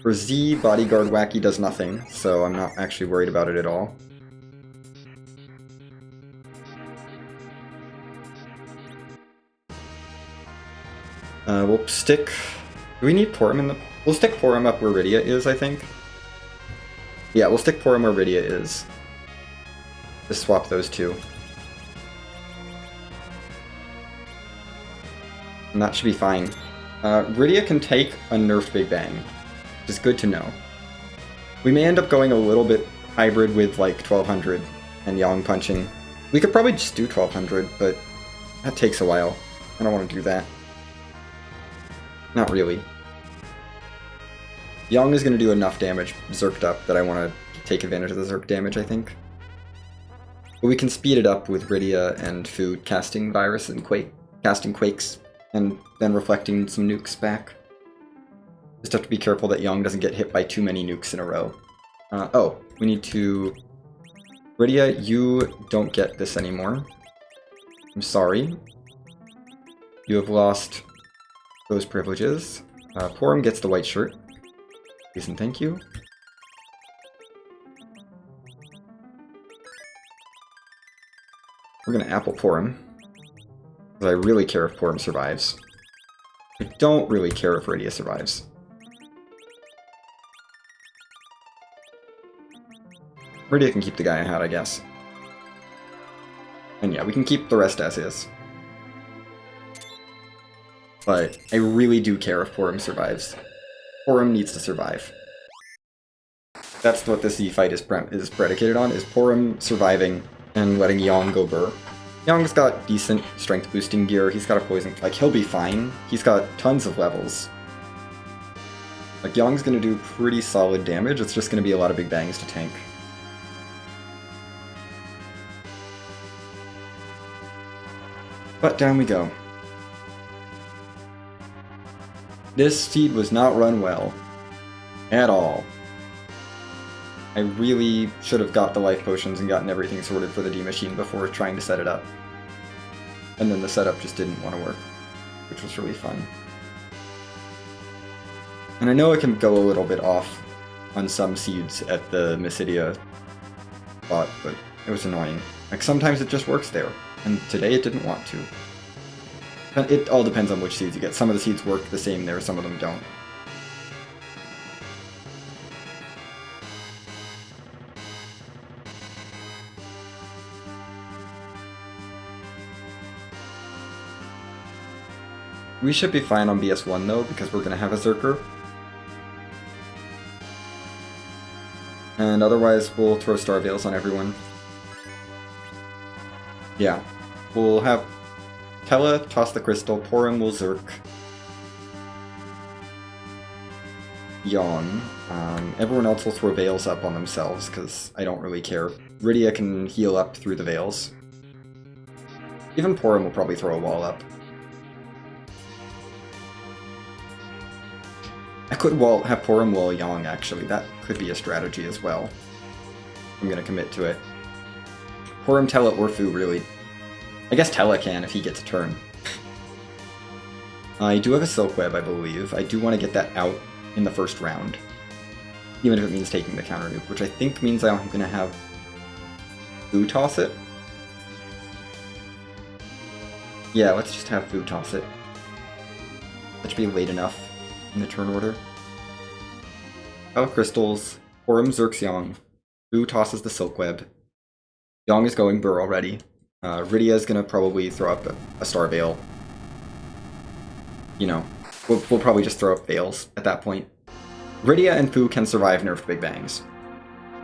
For Z, Bodyguard Wacky does nothing, so I'm not actually worried about it at all. We'll stick... Do we need Porum in the... We'll stick Porum up where Rydia is, I think. Yeah, we'll stick Porum where Rydia is. Just swap those two. And that should be fine. Rydia can take a nerfed Big Bang, which is good to know. We may end up going a little bit hybrid with like 1200 and Yang punching. We could probably just do 1200, but that takes a while. I don't want to do that. Not really. Yang is going to do enough damage Zerked up that I want to take advantage of the Zerk damage, I think. But we can speed it up with Rydia and Fu casting Virus and casting Quakes, and then reflecting some nukes back. Just have to be careful that Yang doesn't get hit by too many nukes in a row. Oh, we need to... Rydia, you don't get this anymore. I'm sorry. You have lost those privileges. Porum gets the white shirt. Please and thank you. We're gonna apple Porum, because I really care if Porum survives. I don't really care if Rydia survives. Rydia can keep the guy I had, I guess. And yeah, we can keep the rest as is. But I really do care if Porum survives. Porum needs to survive. That's what this Z fight is predicated on, is Porum surviving and letting Yang go burr. Yang's got decent strength boosting gear, he's got a poison, like he'll be fine. He's got tons of levels. Like Yang's gonna do pretty solid damage, it's just gonna be a lot of big bangs to tank. But down we go. This seed was not run well. At all. I really should have got the life potions and gotten everything sorted for the D machine before trying to set it up. And then the setup just didn't want to work, which was really fun. And I know it can go a little bit off on some seeds at the Mysidia spot, but it was annoying. Like sometimes it just works there, and today it didn't want to. It all depends on which seeds you get. Some of the seeds work the same there, some of them don't. We should be fine on BS1 though, because we're going to have a Zerker. And otherwise, we'll throw Star Veils on everyone. Yeah. We'll have Tella toss the crystal, Porum will Zerk. Yang. Everyone else will throw Veils up on themselves, because I don't really care. Rydia can heal up through the Veils. Even Porum will probably throw a wall up. I could have Porum wall Yang, actually. That could be a strategy as well. I'm gonna commit to it. Porum, Tella, or Fu, really. I guess Tella can if he gets a turn. I do have a Silk Web, I believe. I do want to get that out in the first round. Even if it means taking the counter nuke, which I think means I'm gonna have Fu toss it. Yeah, let's just have Fu toss it. That should be late enough in the turn order. Tella crystals, Porum Zerks Yang, Fu tosses the Silk Web. Yang is going Burr already. Rydia is gonna probably throw up a Star Veil. You know, we'll probably just throw up Veils at that point. Rydia and Fu can survive nerfed Big Bangs.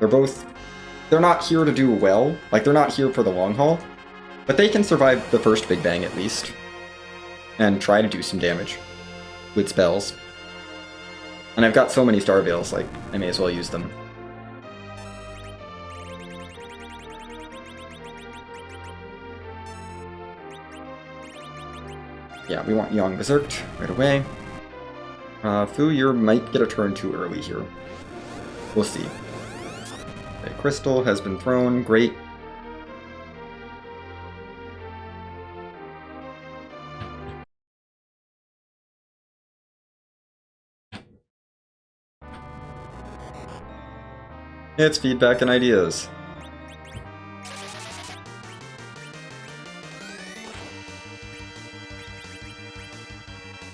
They're not here to do well, like they're not here for the long haul, but they can survive the first Big Bang at least. And try to do some damage with spells. And I've got so many Star Veils, like, I may as well use them. Yeah, we want Yang Berserked right away. Fu, you might get a turn too early here. We'll see. Okay, Crystal has been thrown, great. It's feedback and ideas.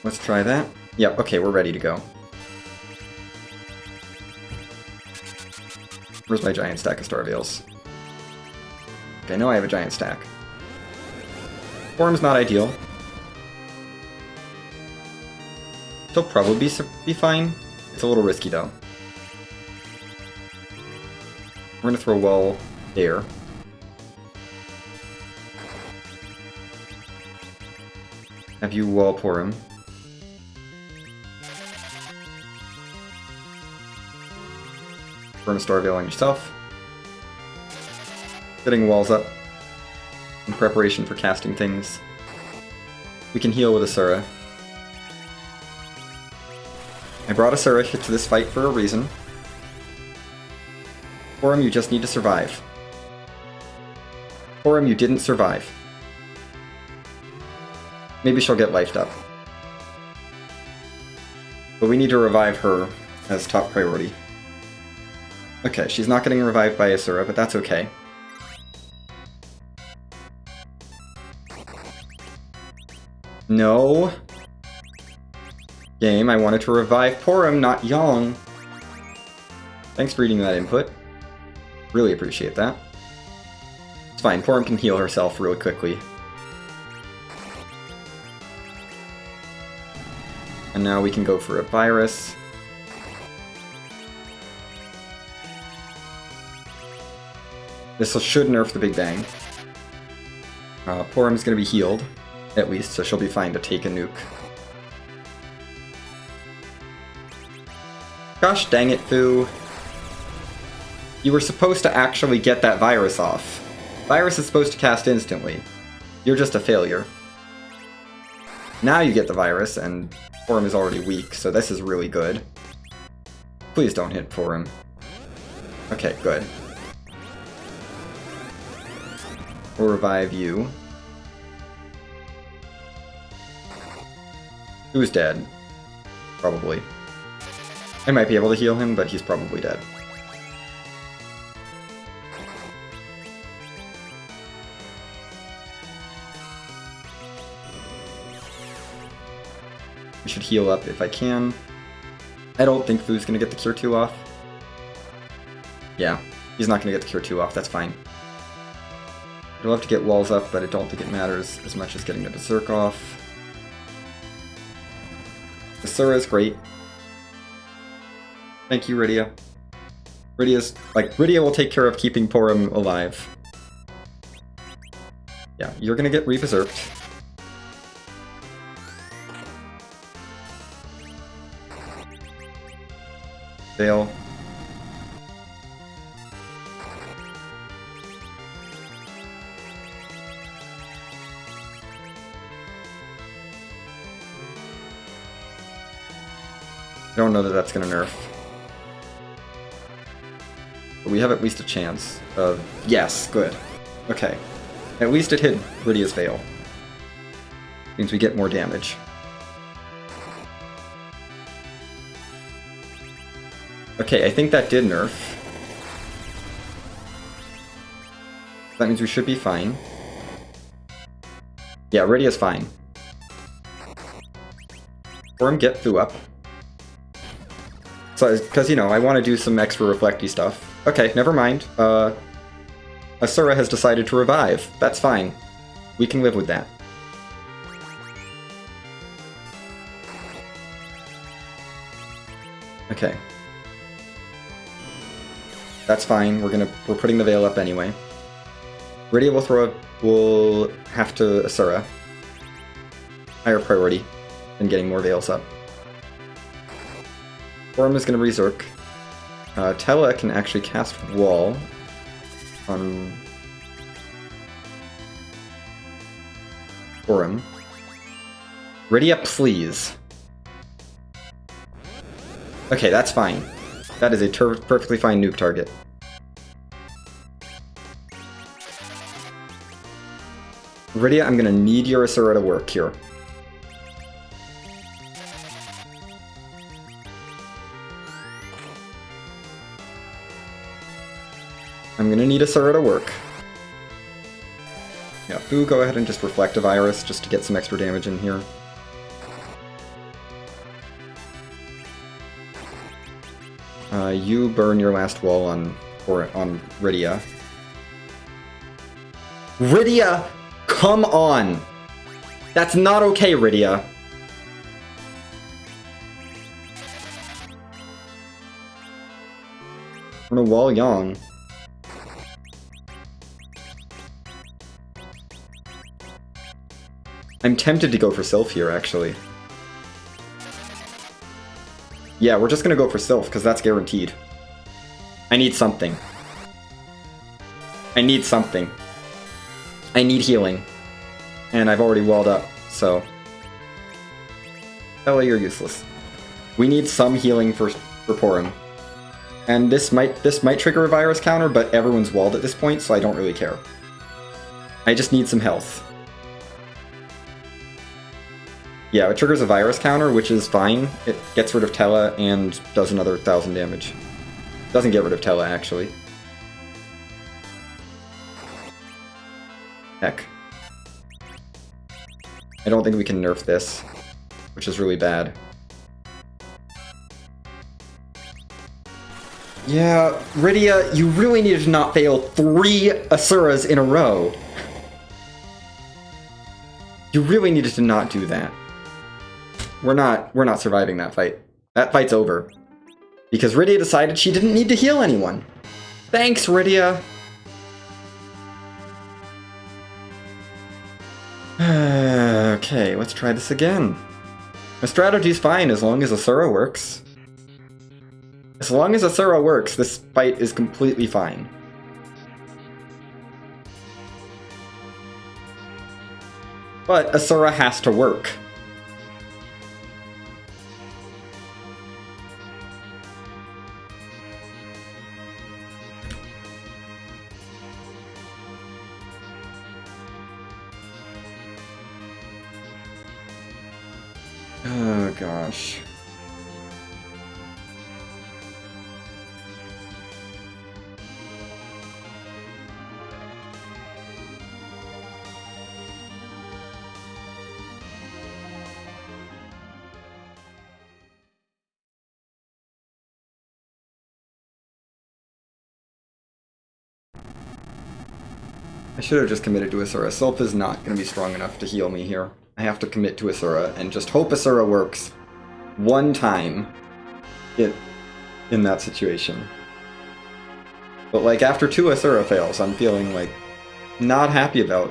Let's try that. Yep, okay, we're ready to go. Where's my giant stack of Star Veils? Okay, now I have a giant stack. Form's not ideal. She'll probably be fine. It's a little risky though. We're gonna throw a wall there. Have you wall Porum. Burn a Star Veil on yourself. Getting walls up in preparation for casting things. We can heal with Asura. I brought Asura to this fight for a reason. Porum, you just need to survive. Porum, you didn't survive. Maybe she'll get lifed up. But we need to revive her as top priority. Okay, she's not getting revived by Asura, but that's okay. No. Game, I wanted to revive Porum, not Yang. Thanks for reading that input. Really appreciate that. It's fine, Porum can heal herself really quickly. And now we can go for a virus. This should nerf the Big Bang. Porum's gonna be healed, at least, so she'll be fine to take a nuke. Gosh dang it, Fu. You were supposed to actually get that virus off. Virus is supposed to cast instantly. You're just a failure. Now you get the virus, and Porum is already weak, so this is really good. Please don't hit Porum. Okay, good. We'll revive you. Who's dead? Probably. I might be able to heal him, but he's probably dead. We should heal up if I can. I don't think Fu's gonna get the Cure 2 off. Yeah, he's not gonna get the Cure 2 off, that's fine. I'd love to get walls up, but I don't think it matters as much as getting the Berserk off. Asura is great. Thank you, Rydia. Rydia will take care of keeping Porum alive. Yeah, you're gonna get re-berserked. Veil. I don't know that that's gonna nerf. But we have at least a chance of... Yes, good. Okay. At least it hit Rydia's Veil. Means we get more damage. Okay, I think that did nerf. That means we should be fine. Yeah, Rydia's fine. Porum, get Fu up. So, because, you know, I want to do some extra reflecty stuff. Okay, never mind. Asura has decided to revive. That's fine. We can live with that. Okay. That's fine. We're putting the Veil up anyway. Rydia will have to Asura. Higher priority than getting more Veils up. Porum is going to Berserk. Tella can actually cast Wall on Porum. Rydia, please. Okay, that's fine. That is a perfectly fine nuke target. Rydia, I'm going to need your Asura to work here. I'm gonna need Asura to work. Yeah, Fu, go ahead and just Reflective Iris just to get some extra damage in here. You burn your last wall on Rydia. Rydia! Come on! That's not okay, Rydia! I'm gonna wall Yang. I'm tempted to go for Sylph here, actually. Yeah, we're just gonna go for Sylph, because that's guaranteed. I need something. I need something. I need healing. And I've already walled up, so... Ella, you're useless. We need some healing for Porum. And this might trigger a virus counter, but everyone's walled at this point, so I don't really care. I just need some health. Yeah, it triggers a virus counter, which is fine. It gets rid of Tella and does another 1,000 damage. Doesn't get rid of Tella, actually. Heck. I don't think we can nerf this, which is really bad. Yeah, Rydia, you really needed to not fail 3 Asuras in a row. You really needed to not do that. We're not surviving that fight. That fight's over. Because Rydia decided she didn't need to heal anyone. Thanks, Rydia! Okay, let's try this again. My strategy's fine as long as Asura works. As long as Asura works, this fight is completely fine. But Asura has to work. Oh gosh. I should have just committed to Asura. Sylph is not going to be strong enough to heal me here. I have to commit to Asura and just hope Asura works one time in that situation. But like after 2 Asura fails, I'm feeling like not happy about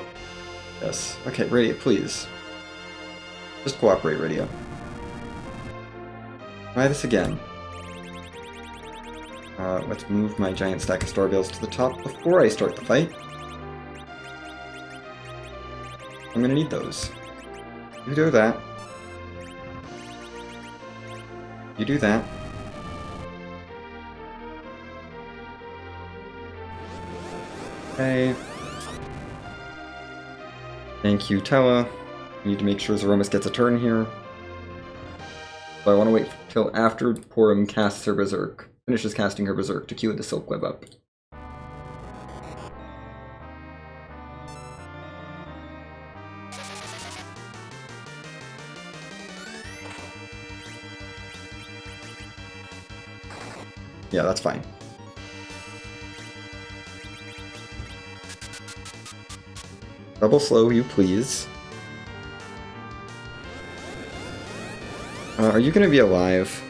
this. Okay, Radio, please. Just cooperate, Radio. Try this again. Let's move my giant stack of star veils to the top before I start the fight. I'm gonna need those. You do that. You do that. Okay. Thank you, Tella. Need to make sure Zeromus gets a turn here. But I want to wait till after Porum casts her Berserk. Finishes casting her Berserk to queue the Silk Web up. Yeah, that's fine. Double slow, you please. Are you gonna be alive?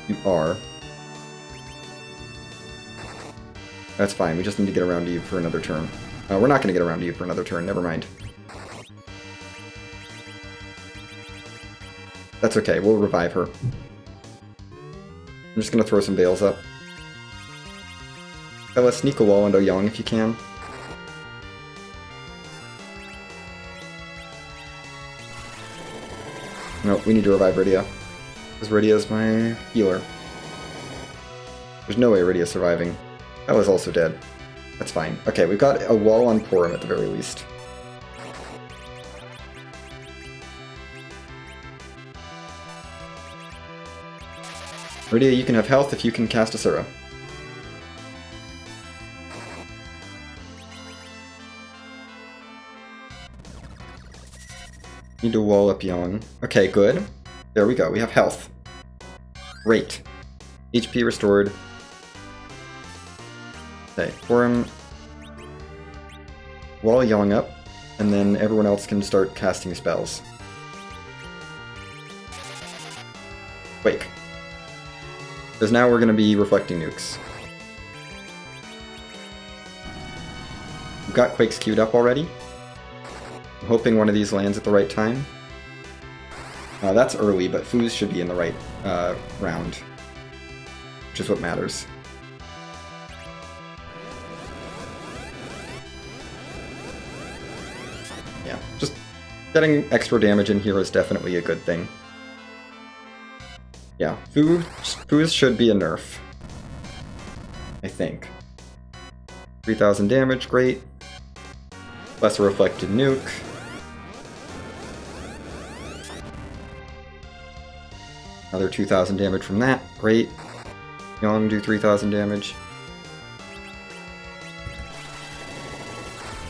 You are. That's fine, we just need to get around to you for another turn. We're not gonna get around to you for another turn, never mind. That's okay, we'll revive her. I'm just gonna throw some veils up. Let's sneak a wall into Yang if you can. Nope, we need to revive Rydia. Because Rydia's my healer. There's no way Rydia's surviving. That was also dead. That's fine. Okay, we've got a wall on Porum at the very least. Rydia, you can have health if you can cast Asura. Need to wall up Yang. Okay, good. There we go, we have health. Great. HP restored. Okay, Porum. Wall Yang up, and then everyone else can start casting spells. Quake. Because now we're going to be reflecting nukes. We've got Quakes queued up already. I'm hoping one of these lands at the right time. That's early, but Foos should be in the right round. Which is what matters. Yeah, just getting extra damage in here is definitely a good thing. Yeah, Foos should be a nerf. I think. 3,000 damage, great. Less a reflected nuke. Another 2,000 damage from that, great. Yang do 3,000 damage.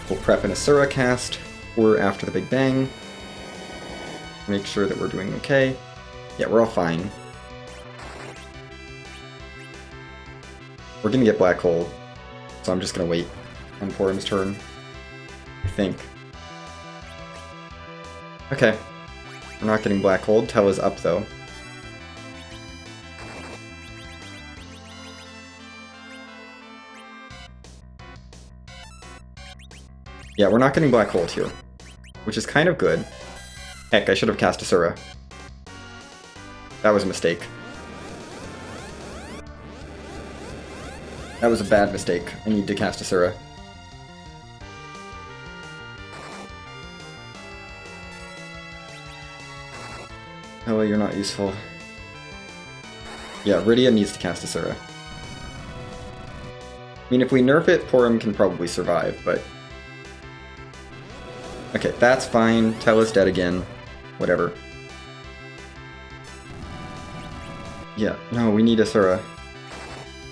We'll prep an Asura cast for after the Big Bang. Make sure that we're doing okay. Yeah, we're all fine. We're gonna get Black Hole, so I'm just gonna wait on Porum's turn. I think. Okay. We're not getting Black Hole. Tella's up, though. Yeah, we're not getting Black Hole here, which is kind of good. Heck, I should have cast Asura. That was a mistake. That was a bad mistake. I need to cast Asura. Oh, you're not useful. Yeah, Rydia needs to cast Asura. I mean, if we nerf it, Porum can probably survive, but... Okay, that's fine. Tella's dead again. Whatever. Yeah, no, we need Asura.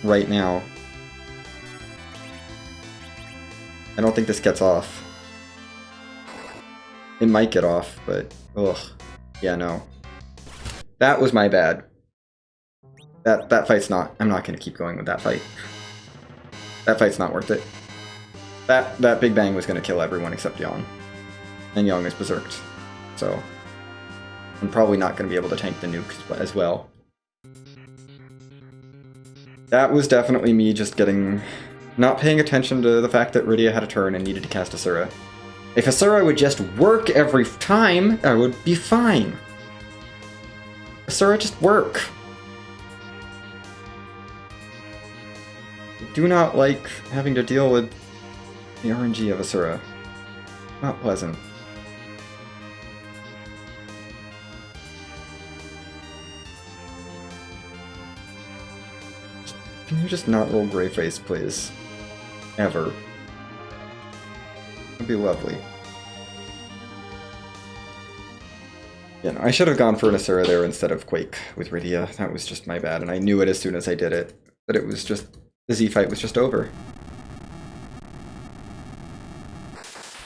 Right now. I don't think this gets off. It might get off, but... Ugh. Yeah, no. That was my bad. That fight's not... I'm not gonna keep going with that fight. That fight's not worth it. That Big Bang was gonna kill everyone except Yang. And Yang is berserked. So... I'm probably not gonna be able to tank the nuke as well. That was definitely me just not paying attention to the fact that Rydia had a turn and needed to cast Asura. If Asura would just work every time, I would be fine. Asura, just work. I do not like having to deal with the RNG of Asura. Not pleasant. Can you just not roll Grey Face, please? Ever. That'd be lovely. Yeah, no, I should have gone for an Asura there instead of Quake with Rydia. That was just my bad, and I knew it as soon as I did it. But it was just... the Z fight was just over.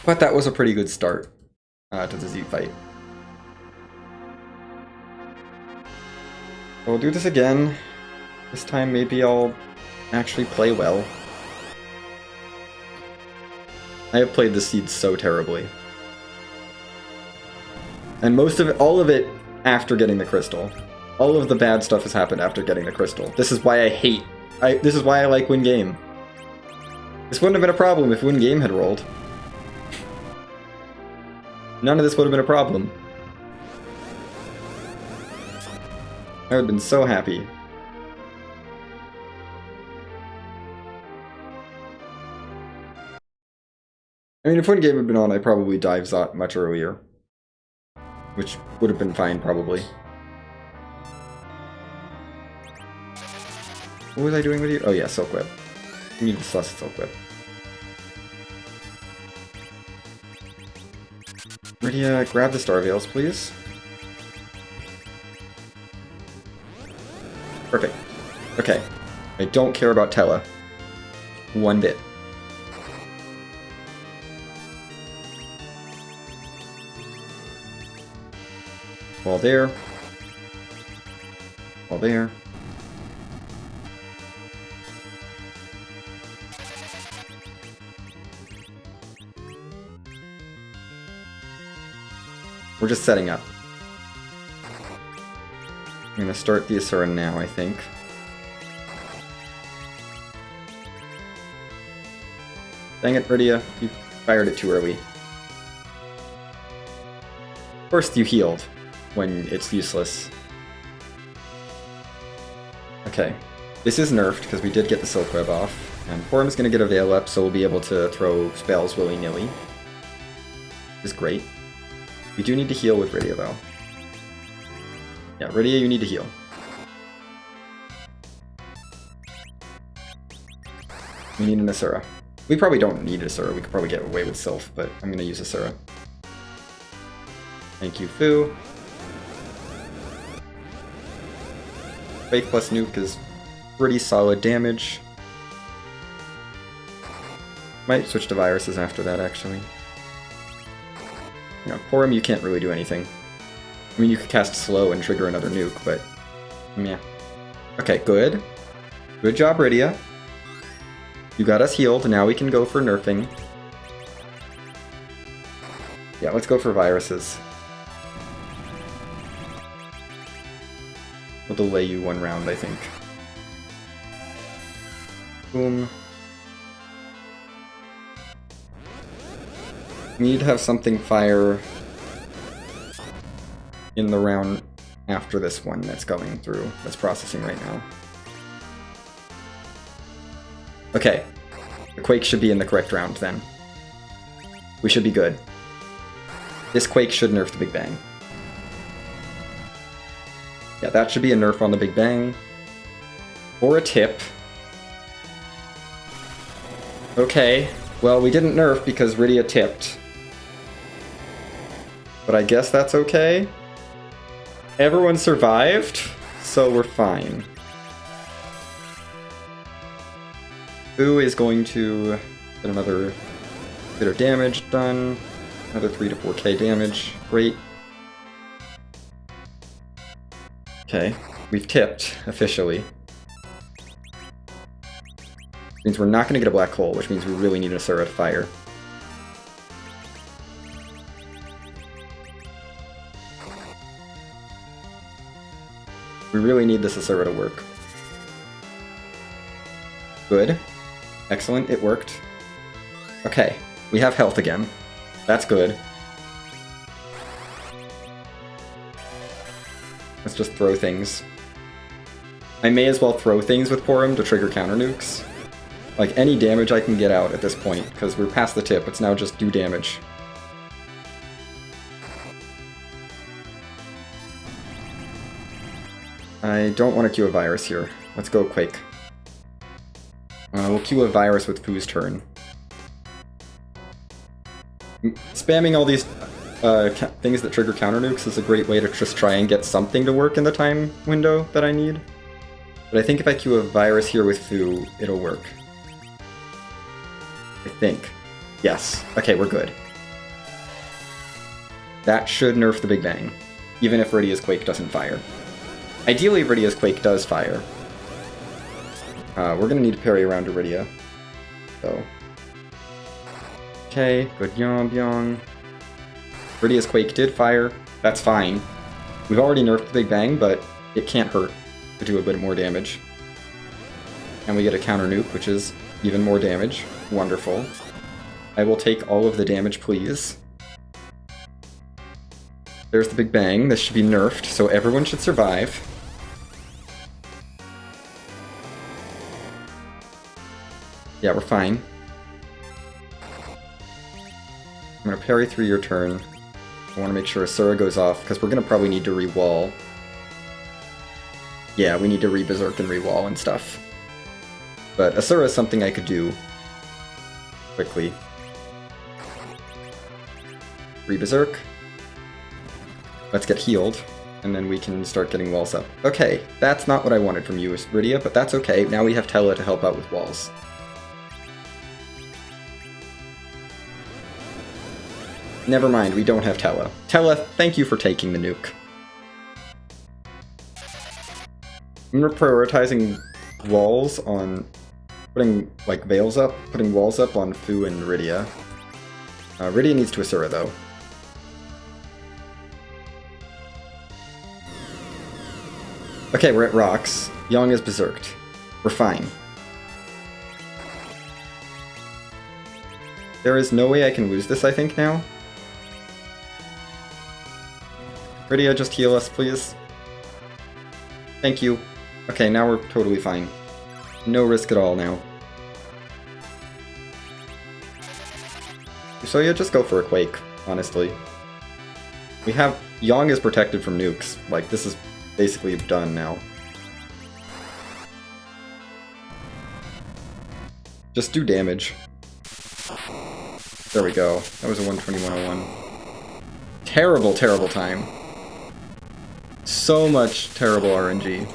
But that was a pretty good start to the Z fight. We'll do this again. This time maybe I'll actually play well. I have played the Seed so terribly. And most of it, all of it after getting the crystal. All of the bad stuff has happened after getting the crystal. This is why this is why I like Win Game. This wouldn't have been a problem if Win Game had rolled. None of this would have been a problem. I would have been so happy. I mean, if Win Game had been on, I'd probably dive Zot much earlier. Which would have been fine, probably. What was I doing with you? Oh yeah, Silk Whip. You need to suss Silk Whip. Rydia, grab the Star Veils, please. Perfect. Okay. I don't care about Tella. One bit. Wall there. Wall there. We're just setting up. I'm gonna start the Asura now, I think. Dang it, Rydia. You fired it too early. First, you healed when it's useless. Okay. This is nerfed, because we did get the Silk Web off. And Porum is going to get a Veil up, so we'll be able to throw spells willy-nilly. Which is great. We do need to heal with Rydia, though. Yeah, Rydia, you need to heal. We need an Asura. We probably don't need Asura, we could probably get away with Sylph, but I'm going to use Asura. Thank you, Fu. Quake plus Nuke is pretty solid damage. Might switch to Viruses after that, actually. You know, Porum, you can't really do anything. I mean, you could cast Slow and trigger another nuke, but... yeah. Okay, good. Good job, Rydia. You got us healed, now we can go for nerfing. Yeah, let's go for Viruses. We'll delay you one round, I think. Boom. We need to have something fire in the round after this one that's going through, that's processing right now. Okay. The Quake should be in the correct round then. We should be good. This Quake should nerf the Big Bang. Yeah, that should be a nerf on the Big Bang. Or a tip. Okay. Well, we didn't nerf because Rydia tipped. But I guess that's okay. Everyone survived, so we're fine. Fu is going to get another bit of damage done. Another 3 to 4k damage. Great. Okay, we've tipped, officially. Means we're not going to get a black hole, which means we really need an Asura to fire. We really need this Asura to work. Good. Excellent, it worked. Okay, we have health again. That's good. Let's just throw things. I may as well throw things with Porum to trigger counter nukes. Like, any damage I can get out at this point, because we're past the tip, it's now just do damage. I don't want to queue a virus here. Let's go Quake. We'll queue a virus with Fu's turn. Spamming all these things that trigger counter nukes is a great way to just try and get something to work in the time window that I need. But I think if I queue a virus here with Fu, it'll work. I think. Yes. Okay, we're good. That should nerf the Big Bang, even if Rydia's Quake doesn't fire. Ideally, Rydia's Quake does fire. We're gonna need to parry around to Rydia. So. Okay, good Yong. Rydia's Quake did fire. That's fine. We've already nerfed the Big Bang, but it can't hurt to do a bit more damage. And we get a counter nuke, which is even more damage. Wonderful. I will take all of the damage, please. There's the Big Bang. This should be nerfed, so everyone should survive. Yeah, we're fine. I'm gonna parry through your turn. I want to make sure Asura goes off, because we're gonna probably need to re-wall. Yeah, we need to re-berserk and re-wall and stuff. But Asura is something I could do quickly. Re-berserk. Let's get healed, and then we can start getting walls up. Okay, that's not what I wanted from you, Rydia, but that's okay. Now we have Tella to help out with walls. Never mind, we don't have Tella. Tella, thank you for taking the nuke. I'm prioritizing walls on putting, like, veils up, putting walls up on Fu and Rydia. Rydia needs to Asura, though. Okay, we're at rocks. Yang is berserked. We're fine. There is no way I can lose this, I think, now. Rydia, just heal us, please. Thank you. Okay, now we're totally fine. No risk at all now. So yeah, just go for a Quake, honestly. We have... Yang is protected from nukes. Like, this is basically done now. Just do damage. There we go. That was a 12101. Terrible, terrible time. So much terrible RNG.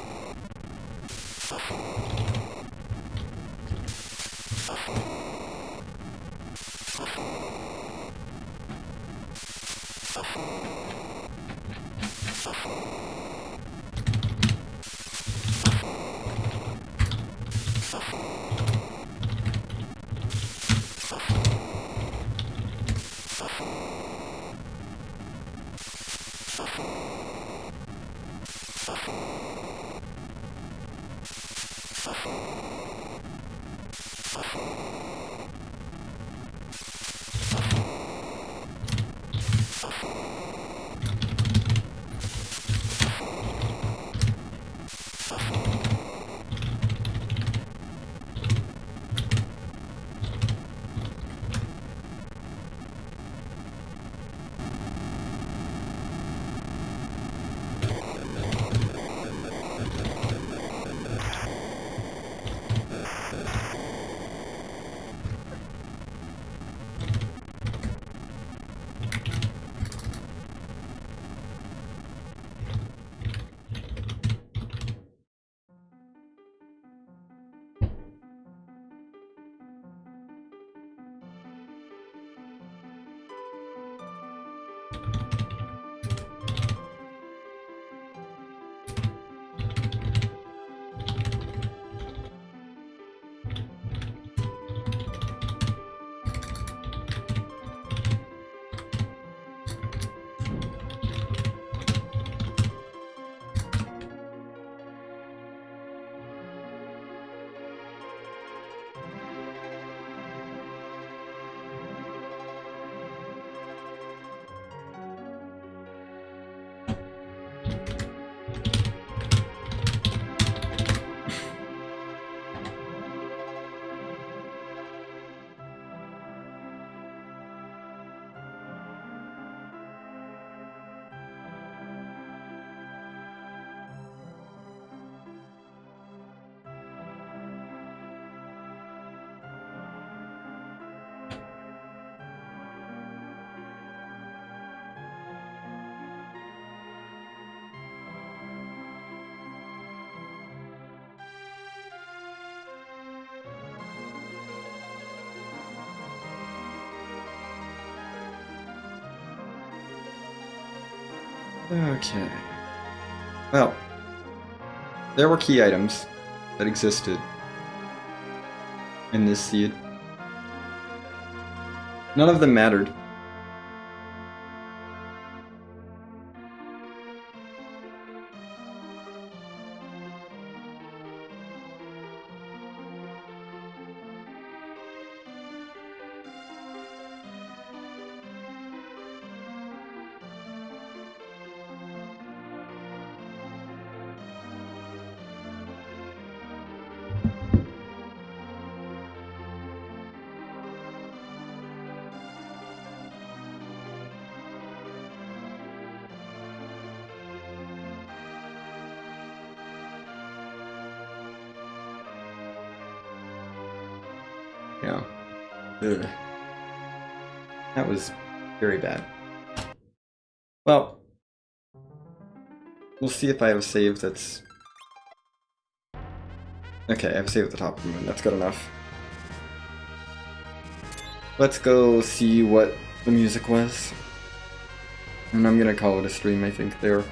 Okay. Well, there were key items that existed in this seed. None of them mattered. Yeah. Ugh. That was very bad. Well, we'll see if I have a save that's... Okay, I have a save at the top of the moon. That's good enough. Let's go see what the music was. And I'm gonna call it a stream, I think, there.